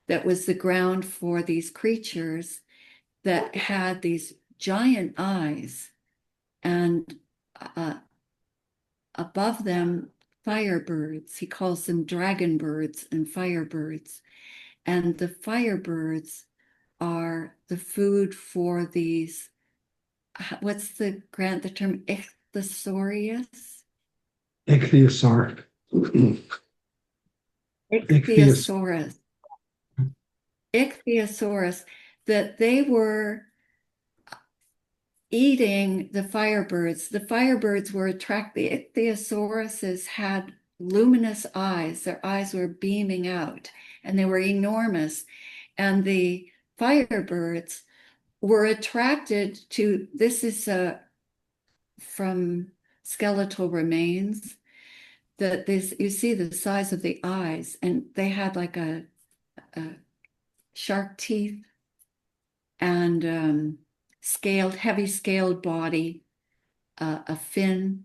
that was the ground for these creatures that had these giant eyes, and uh, above them, firebirds. He calls them dragon birds and firebirds. And the firebirds are the food for these, what's the term, ichthyosaurus? Ichthyosaur. Ichthyosaur. Ichthyosaurus. Ichthyosaurus, that they were eating the firebirds. The firebirds were the ichthyosauruses had luminous eyes. Their eyes were beaming out and they were enormous. And the firebirds were attracted to, this is from skeletal remains, that this, you see the size of the eyes, and they had like a shark teeth and heavy scaled body, a fin,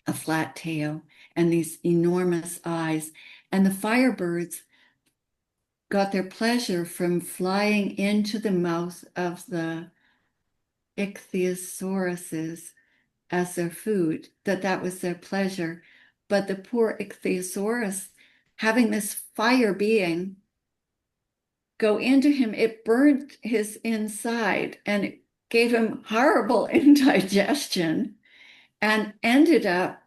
a flat tail, and these enormous eyes. And the firebirds got their pleasure from flying into the mouth of the ichthyosauruses as their food, that was their pleasure. But the poor ichthyosaurus, having this fire being go into him, it burned his inside and it gave him horrible indigestion and ended up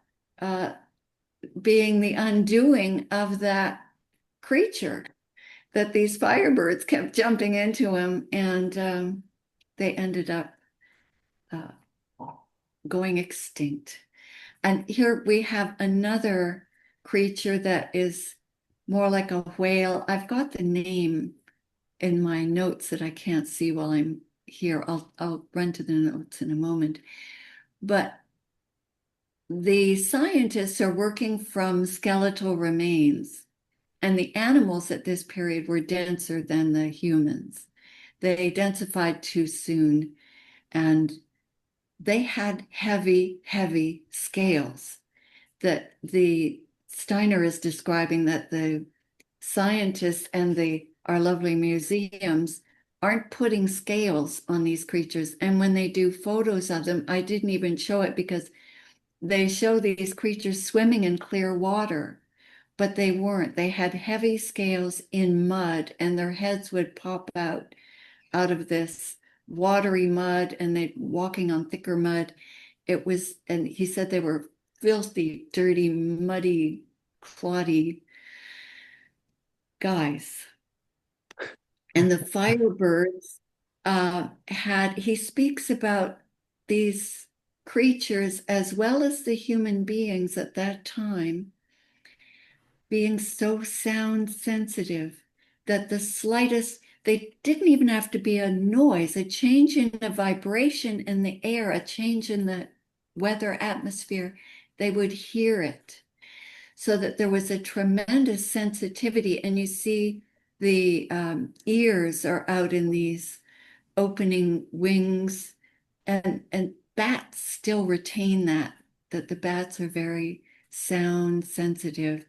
being the undoing of that creature, that these firebirds kept jumping into him, and they ended up uh, going extinct. And here we have another creature that is more like a whale. I've got the name in my notes that I can't see while I'm here. I'll run to the notes in a moment. But the scientists are working from skeletal remains, and the animals at this period were denser than the humans. They densified too soon, and they had heavy, heavy scales that the Steiner is describing, that the scientists and our lovely museums aren't putting scales on these creatures. And when they do photos of them, I didn't even show it because they show these creatures swimming in clear water, but they weren't. They had heavy scales in mud, and their heads would pop out of this watery mud, and they'd walking on thicker mud. And he said they were filthy, dirty, muddy, cloddy guys. And the firebirds he speaks about these creatures as well as the human beings at that time being so sound sensitive that the slightest, they didn't even have to be a noise, a change in a vibration in the air, a change in the weather atmosphere, they would hear it. So that there was a tremendous sensitivity. And you see the ears are out in these opening wings, and bats still retain that the bats are very sound sensitive.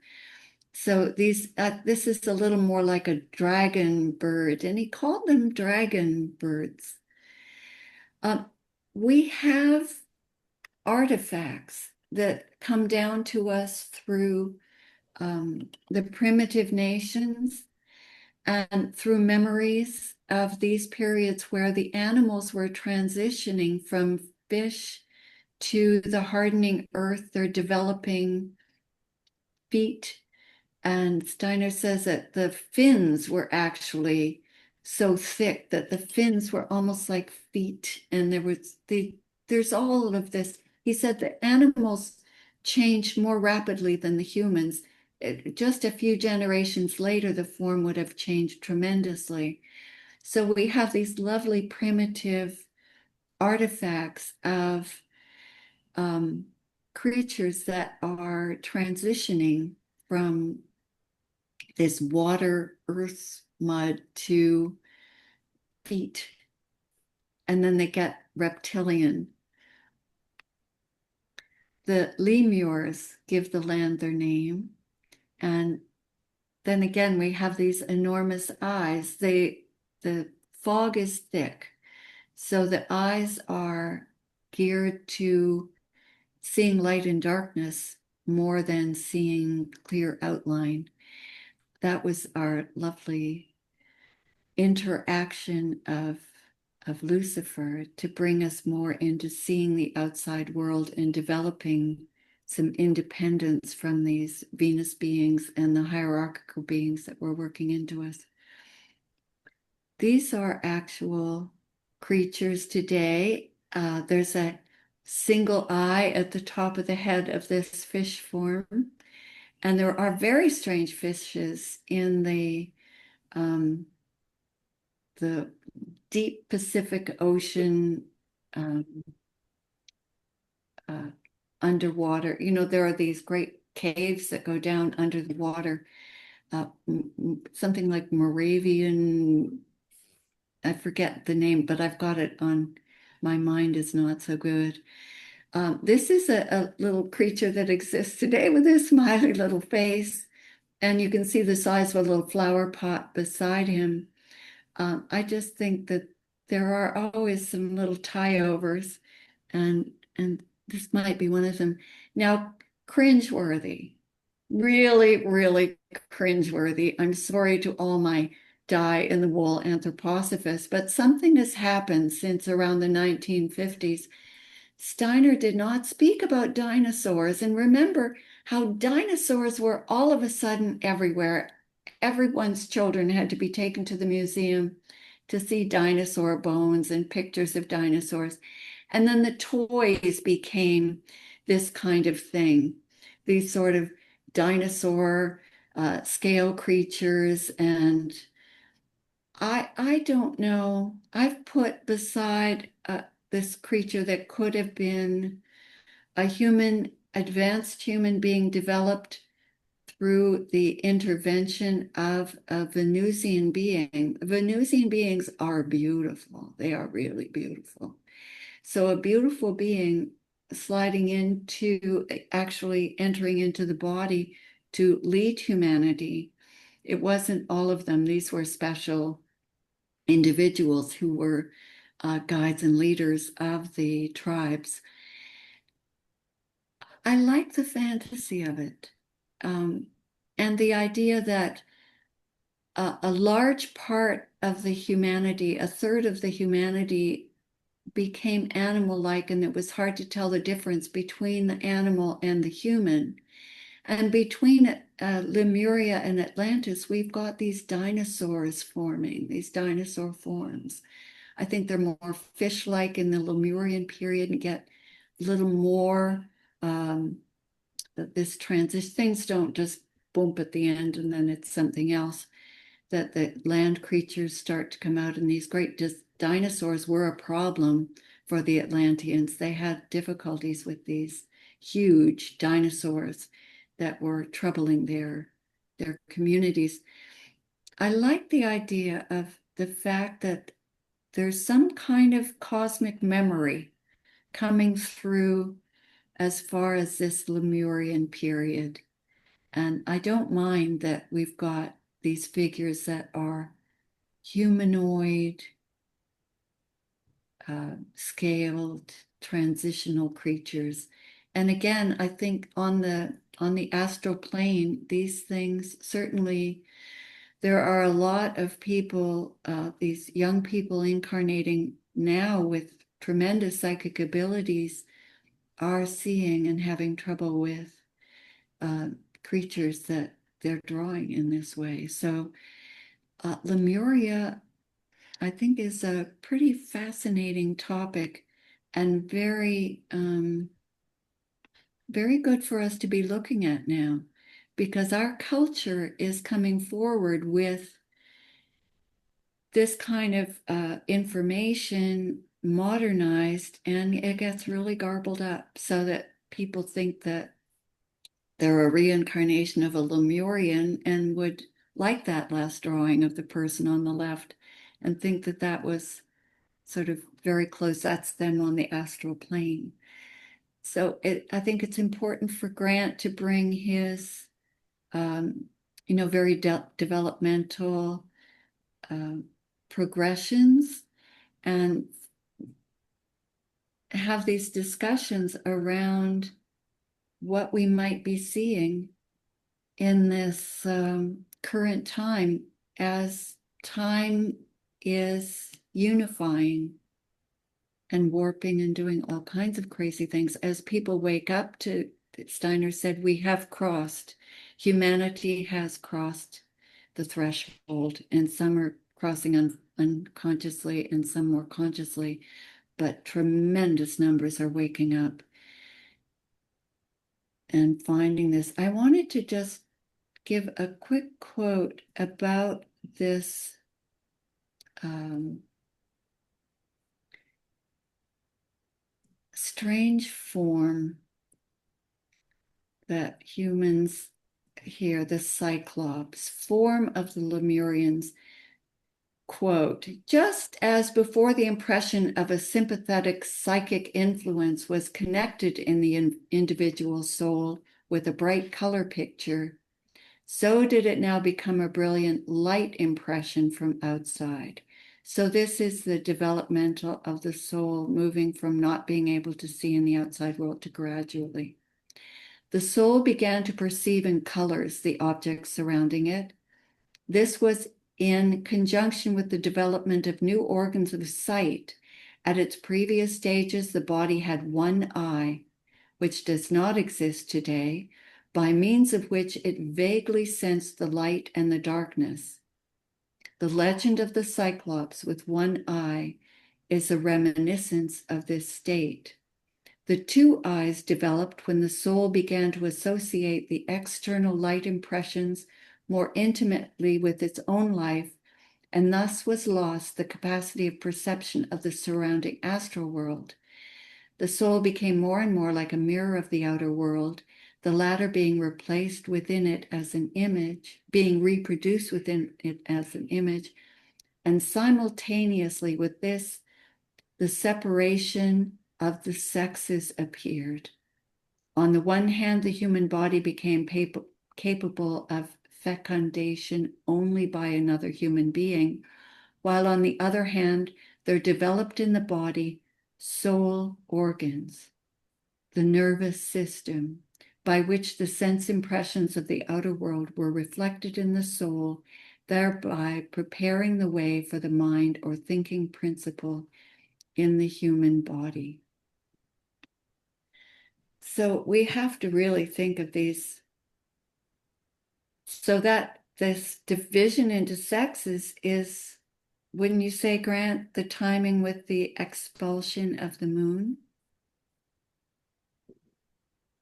So this is a little more like a dragon bird, and he called them dragon birds. Uh, we have artifacts that come down to us through the primitive nations and through memories of these periods where the animals were transitioning from fish to the hardening earth. They're developing feet. And Steiner says that the fins were actually so thick that the fins were almost like feet. And there's all of this. He said the animals changed more rapidly than the humans. Just a few generations later, the form would have changed tremendously. So we have these lovely primitive artifacts of um, creatures that are transitioning from this water, earth, mud to feet. And then they get reptilian. The lemurs give the land their name. And then again, we have these enormous eyes. The fog is thick. So the eyes are geared to seeing light and darkness more than seeing clear outline. That was our lovely interaction of Lucifer to bring us more into seeing the outside world and developing some independence from these Venus beings and the hierarchical beings that were working into us. These are actual creatures today. There's a single eye at the top of the head of this fish form. And there are very strange fishes in the deep Pacific Ocean, um, uh, underwater. You know, there are these great caves that go down under the water, something like Moravian, I forget the name, but I've got it on my mind is not so good. This is a little creature that exists today with a smiley little face, and you can see the size of a little flower pot beside him. I just think that there are always some little tie-overs, and this might be one of them. Now, cringeworthy, really, really cringeworthy. I'm sorry to all my die-in-the-wool anthroposophists, but something has happened since around the 1950s. Steiner did not speak about dinosaurs. And remember how dinosaurs were all of a sudden everywhere. Everyone's children had to be taken to the museum to see dinosaur bones and pictures of dinosaurs. And then the toys became this kind of thing, these sort of dinosaur scale creatures. And I don't know. I've put beside this creature that could have been a human, advanced human being developed through the intervention of a Venusian being. Venusian beings are beautiful. They are really beautiful. So a beautiful being sliding into, actually entering into the body to lead humanity. It wasn't all of them. These were special individuals who were guides and leaders of the tribes. I like the fantasy of it. Um, and the idea that a large part of the humanity, a third of the humanity, became animal-like, and it was hard to tell the difference between the animal and the human. And between Lemuria and Atlantis, we've got these dinosaurs forming, these dinosaur forms. I think they're more fish-like in the Lemurian period and get a little more this transition. Things don't just bump at the end and then it's something else. That the land creatures start to come out, and these great dinosaurs were a problem for the Atlanteans. They had difficulties with these huge dinosaurs that were troubling their communities. I like the idea of the fact that there's some kind of cosmic memory coming through as far as this Lemurian period. And I don't mind that we've got these figures that are humanoid, scaled, transitional creatures. And again, I think on the astral plane, these things certainly there are a lot of people, these young people incarnating now with tremendous psychic abilities are seeing and having trouble with creatures that they're drawing in this way. So Lemuria, I think, is a pretty fascinating topic and very good for us to be looking at now, because our culture is coming forward with this kind of information modernized, and it gets really garbled up so that people think that they're a reincarnation of a Lemurian and would like that last drawing of the person on the left and think that that was sort of very close. That's them on the astral plane. So I think it's important for Grant to bring his, very developmental progressions and have these discussions around what we might be seeing in this current time as time is unifying and warping and doing all kinds of crazy things. As people wake up to, Steiner said, humanity has crossed the threshold, and some are crossing unconsciously and some more consciously, but tremendous numbers are waking up and finding this. I wanted to just give a quick quote about this strange form that humans hear, the Cyclops form of the Lemurians. Quote, just as before the impression of a sympathetic psychic influence was connected in the individual soul with a bright color picture, so did it now become a brilliant light impression from outside. So this is the developmental of the soul, moving from not being able to see in the outside world to gradually. The soul began to perceive in colors the objects surrounding it. This was in conjunction with the development of new organs of sight. At its previous stages, the body had one eye, which does not exist today, by means of which it vaguely sensed the light and the darkness. The legend of the Cyclops with one eye is a reminiscence of this state. The two eyes developed when the soul began to associate the external light impressions more intimately with its own life, and thus was lost the capacity of perception of the surrounding astral world. The soul became more and more like a mirror of the outer world, the latter being replaced within it as an image, being reproduced within it as an image, and simultaneously with this, the separation of the sexes appeared. On the one hand, the human body became capable of fecundation only by another human being, while on the other hand, there developed in the body soul organs, the nervous system, by which the sense impressions of the outer world were reflected in the soul, thereby preparing the way for the mind or thinking principle in the human body. So we have to really think of these, so that this division into sexes is, wouldn't you say, Grant, the timing with the expulsion of the moon?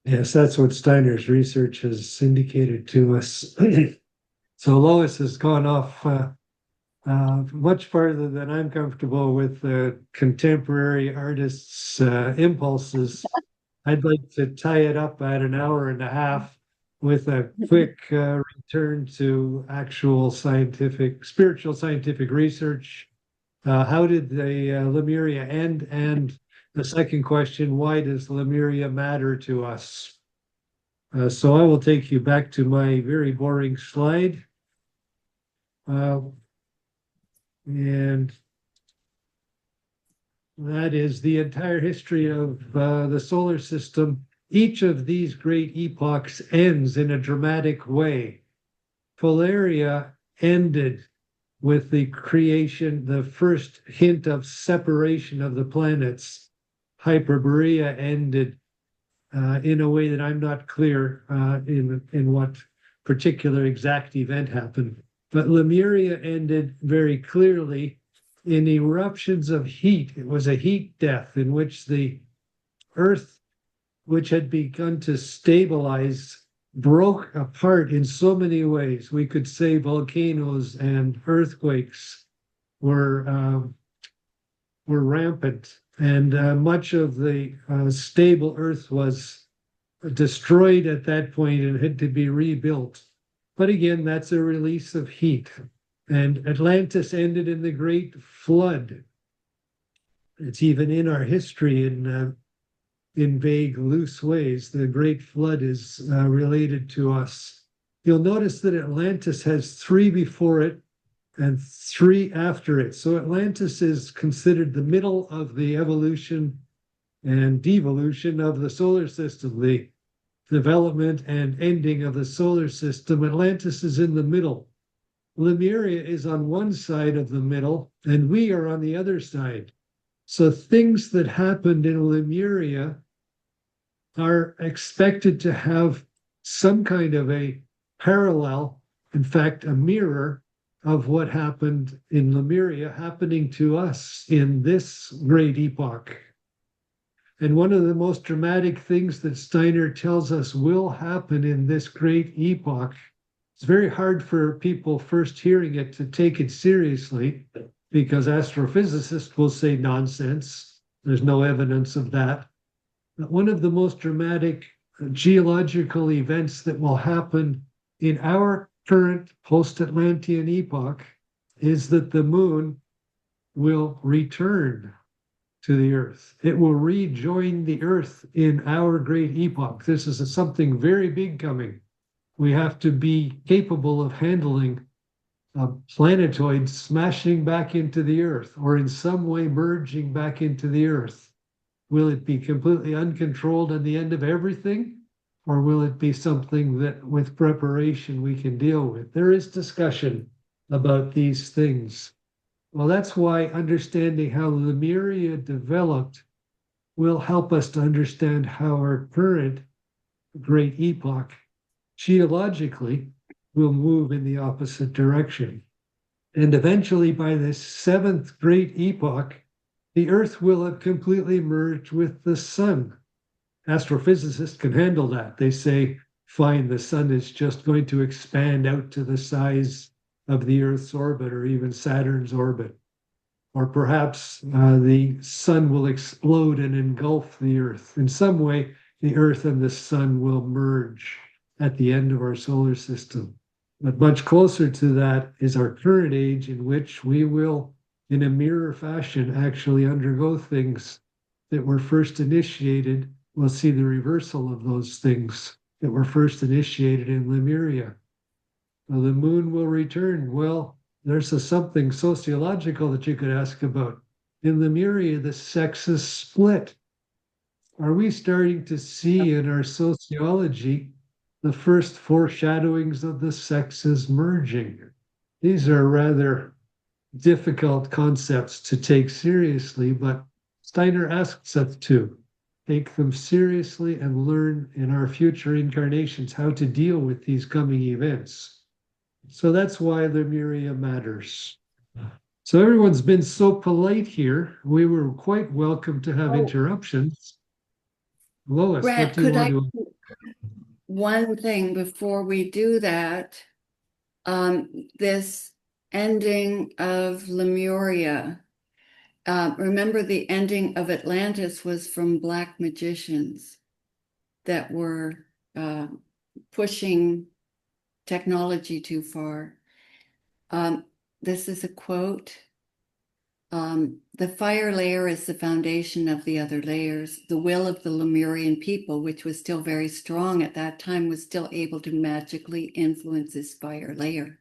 Yes, that's what Steiner's research has indicated to us. So Lois has gone off much farther than I'm comfortable with contemporary artists' impulses. I'd like to tie it up at an hour and a half with a quick return to actual spiritual scientific research. How did the Lemuria end? And The second question, why does Lemuria matter to us? So I will take you back to my very boring slide. And that is the entire history of the solar system. Each of these great epochs ends in a dramatic way. Polaria ended with the creation, the first hint of separation of the planets. Hyperborea ended in a way that I'm not clear in what particular exact event happened. But Lemuria ended very clearly in eruptions of heat. It was a heat death in which the Earth, which had begun to stabilize, broke apart in so many ways. We could say volcanoes and earthquakes were rampant, and much of the stable Earth was destroyed at that point and had to be rebuilt. But again, that's a release of heat. And Atlantis ended in the Great Flood. It's even in our history in vague, loose ways. The Great Flood is related to us. You'll notice that Atlantis has three before it and three after it. So Atlantis is considered the middle of the evolution and devolution of the solar system, the development and ending of the solar system. Atlantis is in the middle. Lemuria is on one side of the middle, and we are on the other side. So things that happened in Lemuria are expected to have some kind of a parallel, in fact, a mirror of what happened in Lemuria happening to us in this great epoch. And one of the most dramatic things that Steiner tells us will happen in this great epoch, it's very hard for people first hearing it to take it seriously because astrophysicists will say nonsense. There's no evidence of that. But one of the most dramatic geological events that will happen in our current post-Atlantean epoch is that the moon will return to the Earth. It will rejoin the Earth in our great epoch. This is something very big coming. We have to be capable of handling a planetoid smashing back into the Earth or in some way merging back into the Earth. Will it be completely uncontrolled and the end of everything? Or will it be something that with preparation we can deal with? There is discussion about these things. Well, that's why understanding how Lemuria developed will help us to understand how our current great epoch geologically will move in the opposite direction. And eventually, by this seventh great epoch, the Earth will have completely merged with the sun. Astrophysicists can handle that. They say, fine, the sun is just going to expand out to the size of the Earth's orbit or even Saturn's orbit. Or perhaps the sun will explode and engulf the Earth. In some way, the Earth and the sun will merge at the end of our solar system. But much closer to that is our current age, in which we will, in a mirror fashion, actually undergo things that were first initiated. We'll see the reversal of those things that were first initiated in Lemuria. Well, the moon will return. Well, there's something sociological that you could ask about. In Lemuria, the sexes split. Are we starting to see in our sociology the first foreshadowings of the sexes merging? These are rather difficult concepts to take seriously, but Steiner asks us to take them seriously and learn in our future incarnations how to deal with these coming events. So that's why Lemuria matters. So everyone's been so polite here. We were quite welcome to have interruptions. Lois, what Grant, do you could want I to? one thing before we do that? This ending of Lemuria. Remember, the ending of Atlantis was from black magicians that were pushing technology too far. This is a quote. The fire layer is the foundation of the other layers. The will of the Lemurian people, which was still very strong at that time, was still able to magically influence this fire layer.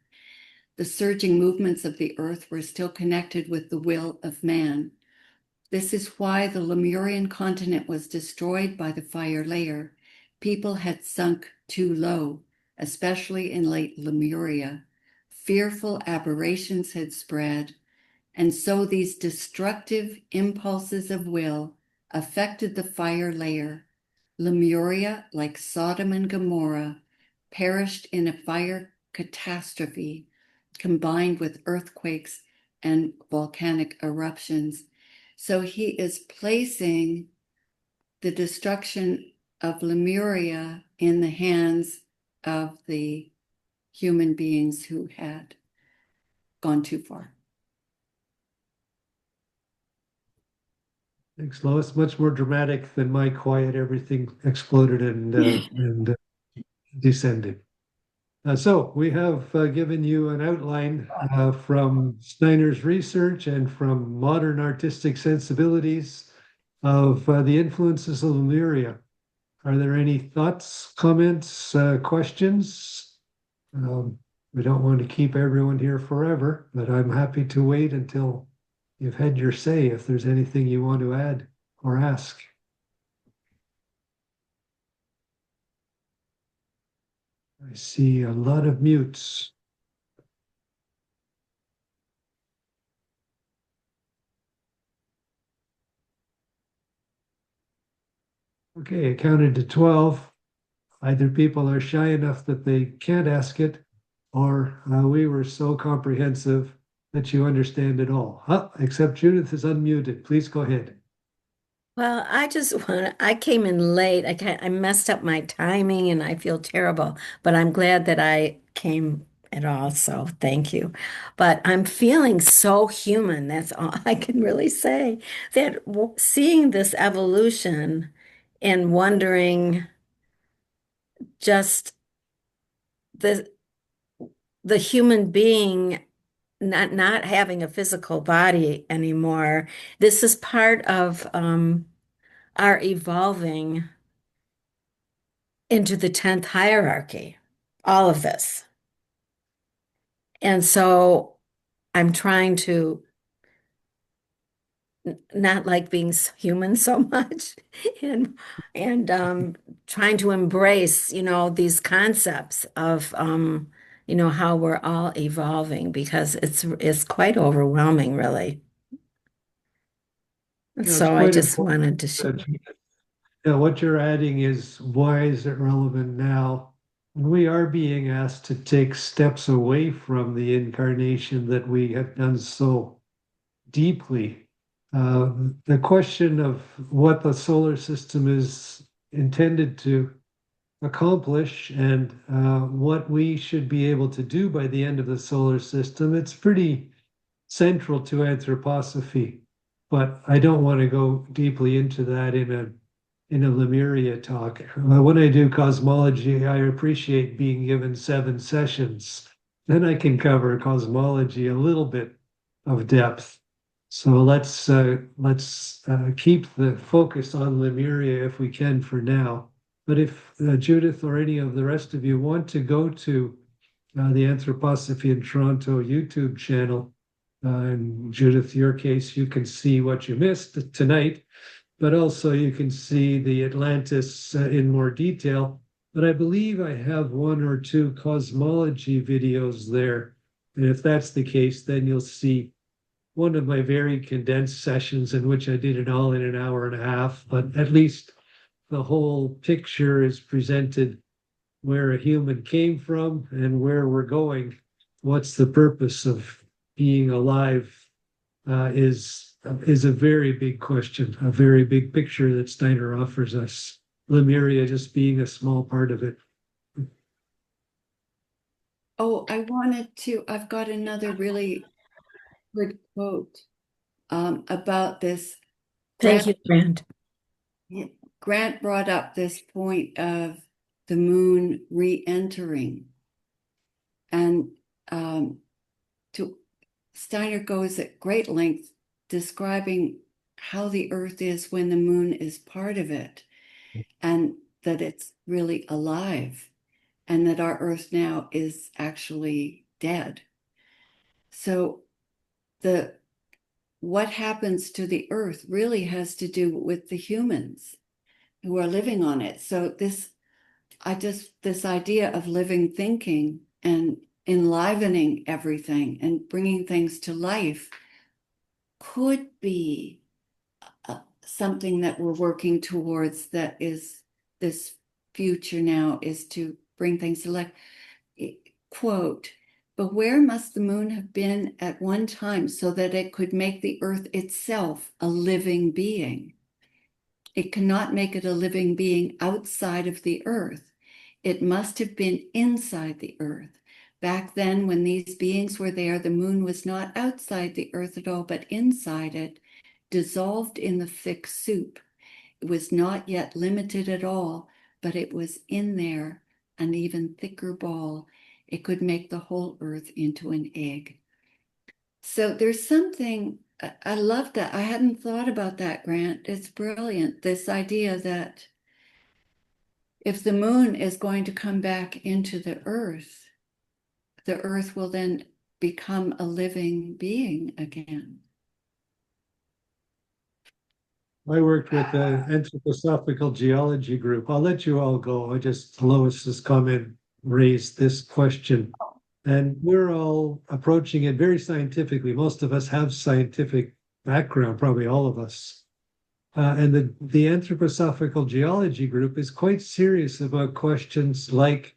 The surging movements of the earth were still connected with the will of man. This is why the Lemurian continent was destroyed by the fire layer. People had sunk too low, especially in late Lemuria. Fearful aberrations had spread, and so these destructive impulses of will affected the fire layer. Lemuria, like Sodom and Gomorrah, perished in a fire catastrophe combined with earthquakes and volcanic eruptions. So he is placing the destruction of Lemuria in the hands of the human beings who had gone too far. Thanks, Lois. Much more dramatic than my quiet, everything exploded and descended. So we have given you an outline from Steiner's research and from modern artistic sensibilities of the influences of Lemuria. Are there any thoughts, comments, questions? We don't want to keep everyone here forever, but I'm happy to wait until you've had your say if there's anything you want to add or ask. I see a lot of mutes. Okay, I counted to 12. Either people are shy enough that they can't ask it, or we were so comprehensive that you understand it all. Except Judith is unmuted. Please go ahead. Well, I came in late. I messed up my timing and I feel terrible, but I'm glad that I came at all. So thank you. But I'm feeling so human. That's all I can really say. That seeing this evolution and wondering just the the human being not having a physical body anymore. This is part of our evolving into the 10th hierarchy, all of this. And so I'm trying to not like being human so much and trying to embrace, these concepts of how we're all evolving because it's quite overwhelming, really. Yeah, it's So I quite just important. wanted to share. Yeah, what you're adding is why is it relevant now? We are being asked to take steps away from the incarnation that we have done so deeply. The question of what the solar system is intended to accomplish and what we should be able to do by the end of the solar system, it's pretty central to anthroposophy. But I don't want to go deeply into that in a Lemuria talk. When I do cosmology, I appreciate being given 7 sessions. Then I can cover cosmology a little bit of depth. So let's keep the focus on Lemuria if we can for now. But if Judith or any of the rest of you want to go to the Anthroposophy in Toronto YouTube channel, and Judith, your case, you can see what you missed tonight, but also you can see the Atlantis in more detail. But I believe I have 1 or 2 cosmology videos there. And if that's the case, then you'll see one of my very condensed sessions in which I did it all in an hour and a half, but at least the whole picture is presented where a human came from and where we're going. What's the purpose of being alive is a very big question, a very big picture that Steiner offers us. Lemuria just being a small part of it. Oh, I've got another really good quote about this. Thank you, Grant. Grant brought up this point of the moon re-entering, and Steiner goes at great length describing how the Earth is when the moon is part of it, and that it's really alive, and that our Earth now is actually dead. So what happens to the Earth really has to do with the humans who are living on it. So this idea of living thinking and enlivening everything and bringing things to life could be something that we're working towards, that is this future now, is to bring things to life. Quote, "But where must the moon have been at one time so that it could make the Earth itself a living being? It cannot make it a living being outside of the Earth. It must have been inside the Earth. Back then, when these beings were there, the moon was not outside the Earth at all, but inside it, dissolved in the thick soup. It was not yet limited at all, but it was in there, an even thicker ball. It could make the whole Earth into an egg." So there's something, I love that. I hadn't thought about that, Grant. It's brilliant. This idea that if the moon is going to come back into the Earth will then become a living being again. I worked with the anthroposophical geology group. I'll let you all go. Lois's comment raised this question. And we're all approaching it very scientifically. Most of us have scientific background, probably all of us. And the anthroposophical geology group is quite serious about questions like,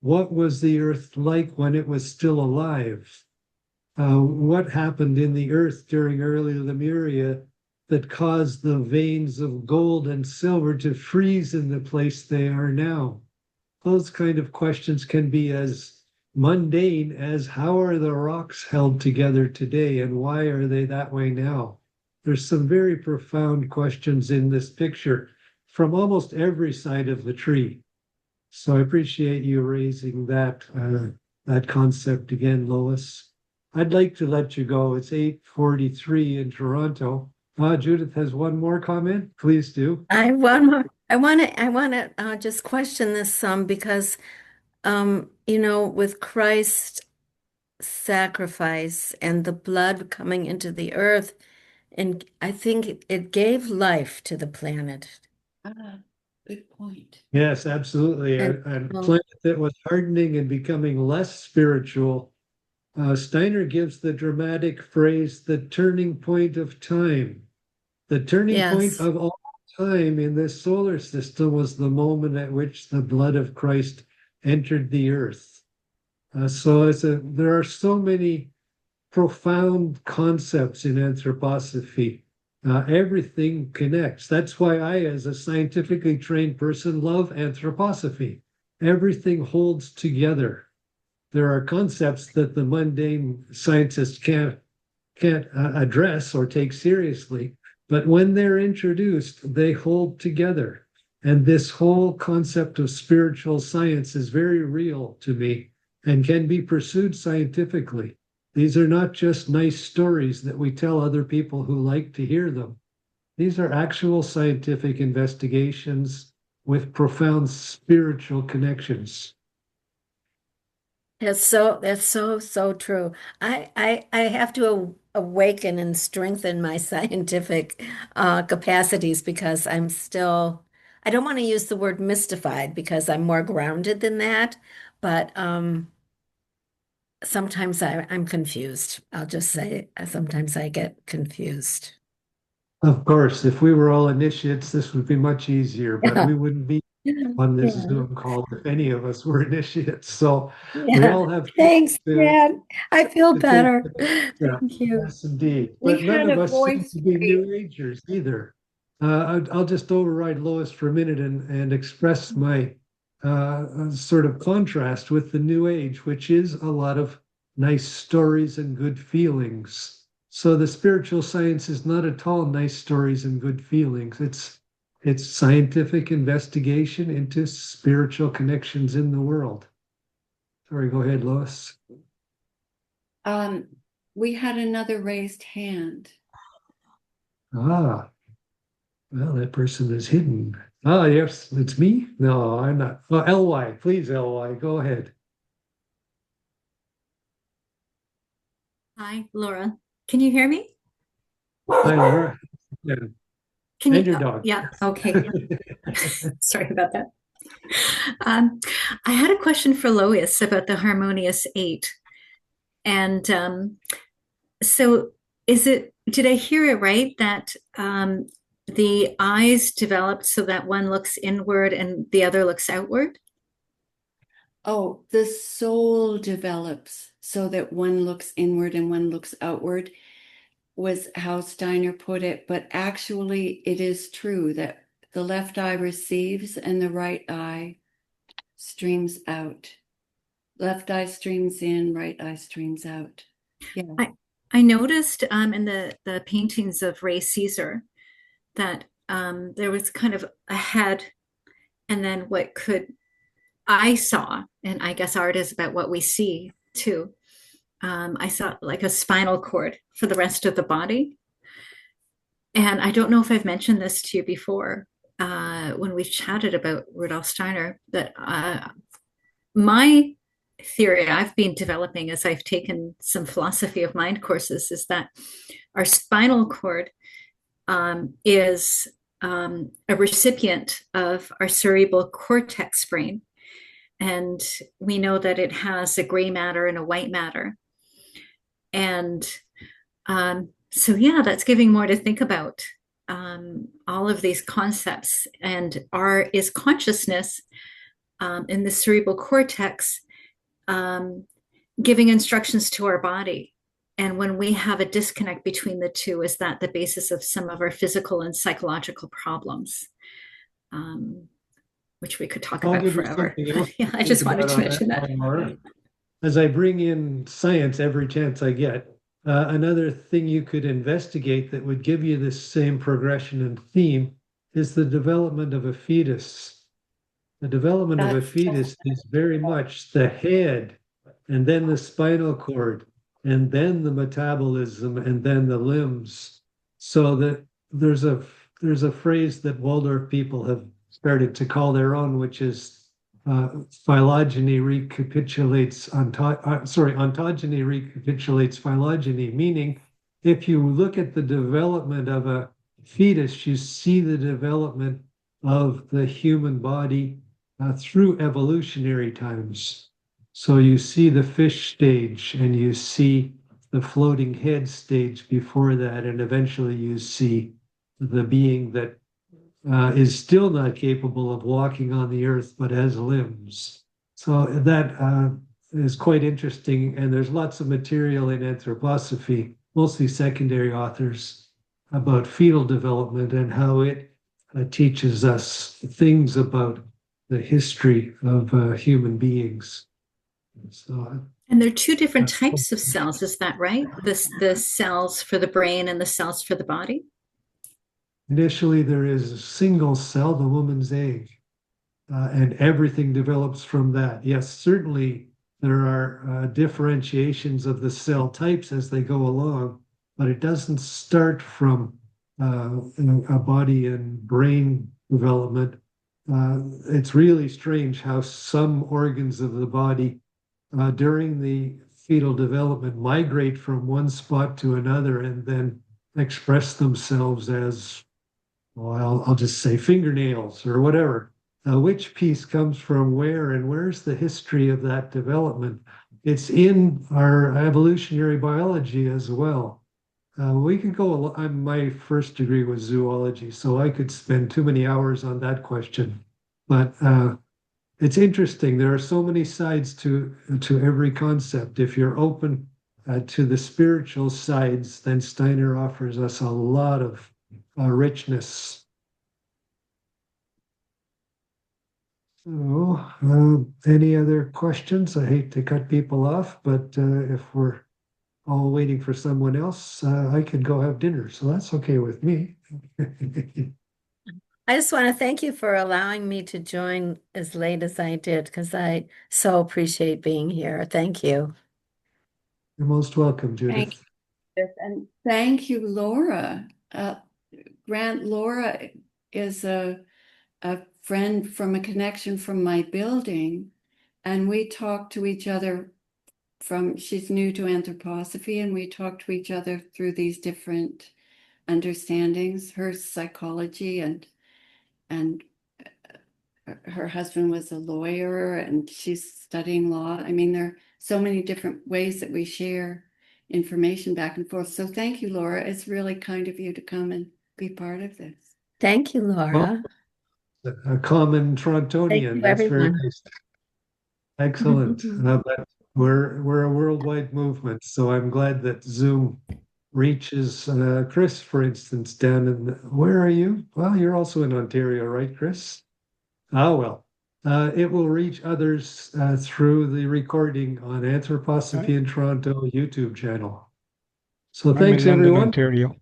what was the Earth like when it was still alive? What happened in the Earth during early Lemuria that caused the veins of gold and silver to freeze in the place they are now? Those kind of questions can be as mundane as, how are the rocks held together today and why are they that way now? There's some very profound questions in this picture from almost every side of the tree. So I appreciate you raising that concept again, Lois. I'd like to let you go. It's 8:43 in Toronto. Judith has one more comment. Please do. I one more. I want to just question this some because with Christ's sacrifice and the blood coming into the earth, and I think it gave life to the planet. Good point. Yes, absolutely. And, A planet that was hardening and becoming less spiritual. Steiner gives the dramatic phrase, the turning point of time. The turning point yes. of all time in this solar system was the moment at which the blood of Christ entered the earth. There are so many profound concepts in anthroposophy. Everything connects. That's why I, as a scientifically trained person, love anthroposophy. Everything holds together. There are concepts that the mundane scientists can't address or take seriously, but when they're introduced, they hold together. And this whole concept of spiritual science is very real to me and can be pursued scientifically. These are not just nice stories that we tell other people who like to hear them. These are actual scientific investigations with profound spiritual connections. That's so true. I have to awaken and strengthen my scientific capacities because I don't want to use the word mystified because I'm more grounded than that, but sometimes I'm confused. I'll just say sometimes I get confused. Of course, if we were all initiates, this would be much easier, but we wouldn't be on this Yeah. Zoom call if any of us were initiates. So we Yeah. all have Thanks, to, Dad. I feel to take better. the step. Thank you. Yes, indeed. We But none had of a us seem voice to be for you. New Agers either. I'll just override Lois for a minute and express my sort of contrast with the New Age, which is a lot of nice stories and good feelings. So the spiritual science is not at all nice stories and good feelings. It's scientific investigation into spiritual connections in the world. Sorry, go ahead, Lois. We had another raised hand. Ah, well, that person is hidden. Ah, yes, it's me? No, I'm not. Oh, LY, please, LY, go ahead. Hi, Laura. Can you hear me? Hi, Laura. Yeah, Can and you? your Oh, dog. yeah. Okay. Sorry about that. Um, I had a question for Lois about the harmonious eight. And so did I hear it right that the eyes developed so that one looks inward and the other looks outward? Oh, the soul develops so that one looks inward and one looks outward, was how Steiner put it. But actually, it is true that the left eye receives and the right eye streams out. Left eye streams in, right eye streams out. Yeah. I noticed in the paintings of Ray Caesar that there was kind of a head and then what could I saw, and I guess art is about what we see too. I saw like a spinal cord for the rest of the body. And I don't know if I've mentioned this to you before when we've chatted about Rudolf Steiner, that my theory I've been developing as I've taken some philosophy of mind courses is that our spinal cord is a recipient of our cerebral cortex brain. And we know that it has a gray matter and a white matter. And so, yeah, that's giving more to think about. All of these concepts and is consciousness in the cerebral cortex um, giving instructions to our body. And when we have a disconnect between the two, is that the basis of some of our physical and psychological problems, which we could talk I'll about give you forever. something else Yeah, I to think just wanted about to on that mention that. one, Laura. As I bring in science every chance I get, another thing you could investigate that would give you this same progression and theme is the development of a fetus. The development of a That's fetus is very much the head, and then the spinal cord, and then the metabolism, and then the limbs. So that there's a phrase that Waldorf people have started to call their own, which is phylogeny recapitulates ontogeny recapitulates phylogeny, meaning if you look at the development of a fetus, you see the development of the human body through evolutionary times. So you see the fish stage and you see the floating head stage before that, and eventually you see the being that is still not capable of walking on the earth but has limbs. So that is quite interesting. And there's lots of material in anthroposophy, mostly secondary authors, about fetal development and how it teaches us things about the history of human beings. So And there are two different uh, types of cells, is that right? The cells for the brain and the cells for the body? initially, there is a single cell, the woman's egg, and everything develops from that. Yes, certainly there are differentiations of the cell types as they go along, but it doesn't start from a body and brain development. It's really strange how some organs of the body during the fetal development migrate from one spot to another and then express themselves as, well, I'll just say fingernails or whatever. Which piece comes from where and where's the history of that development? It's in our evolutionary biology as well. We could go, my first degree was zoology, so I could spend too many hours on that question. But it's interesting. There are so many sides to every concept. If you're open to the spiritual sides, then Steiner offers us a lot of richness. So, any other questions? I hate to cut people off, but if we're all waiting for someone else, I could go have dinner, so that's okay with me. You're I just want to thank you for allowing me to join as late as I did because I so appreciate being here. Thank you. most welcome, thank Judith. you. And thank you, Laura. Grant, Laura is a friend from a connection from my building, and we talk to each other she's new to anthroposophy, and we talk to each other through these different understandings, her psychology, and her husband was a lawyer and she's studying law. I mean, there are so many different ways that we share information back and forth. So thank you, Laura. It's really kind of you to come and be part of this. Thank you, Well, Laura. a common Thank Torontonian. you, That's very everyone. nice. Excellent. But we're a worldwide movement, so I'm glad that Zoom reaches Chris, for instance, down in where are you? Well, you're also in Ontario, right, Chris? Ah, well, it will reach others through the recording on Anthroposophy in Toronto YouTube channel. So I'm thanks, in London, everyone. Ontario.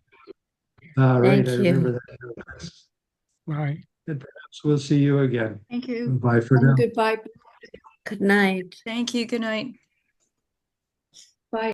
Right, I Thank you. remember that now, Chris. Bye. And perhaps we'll see you again. Thank you. Bye for now. Goodbye. Good night. Thank you. Good night.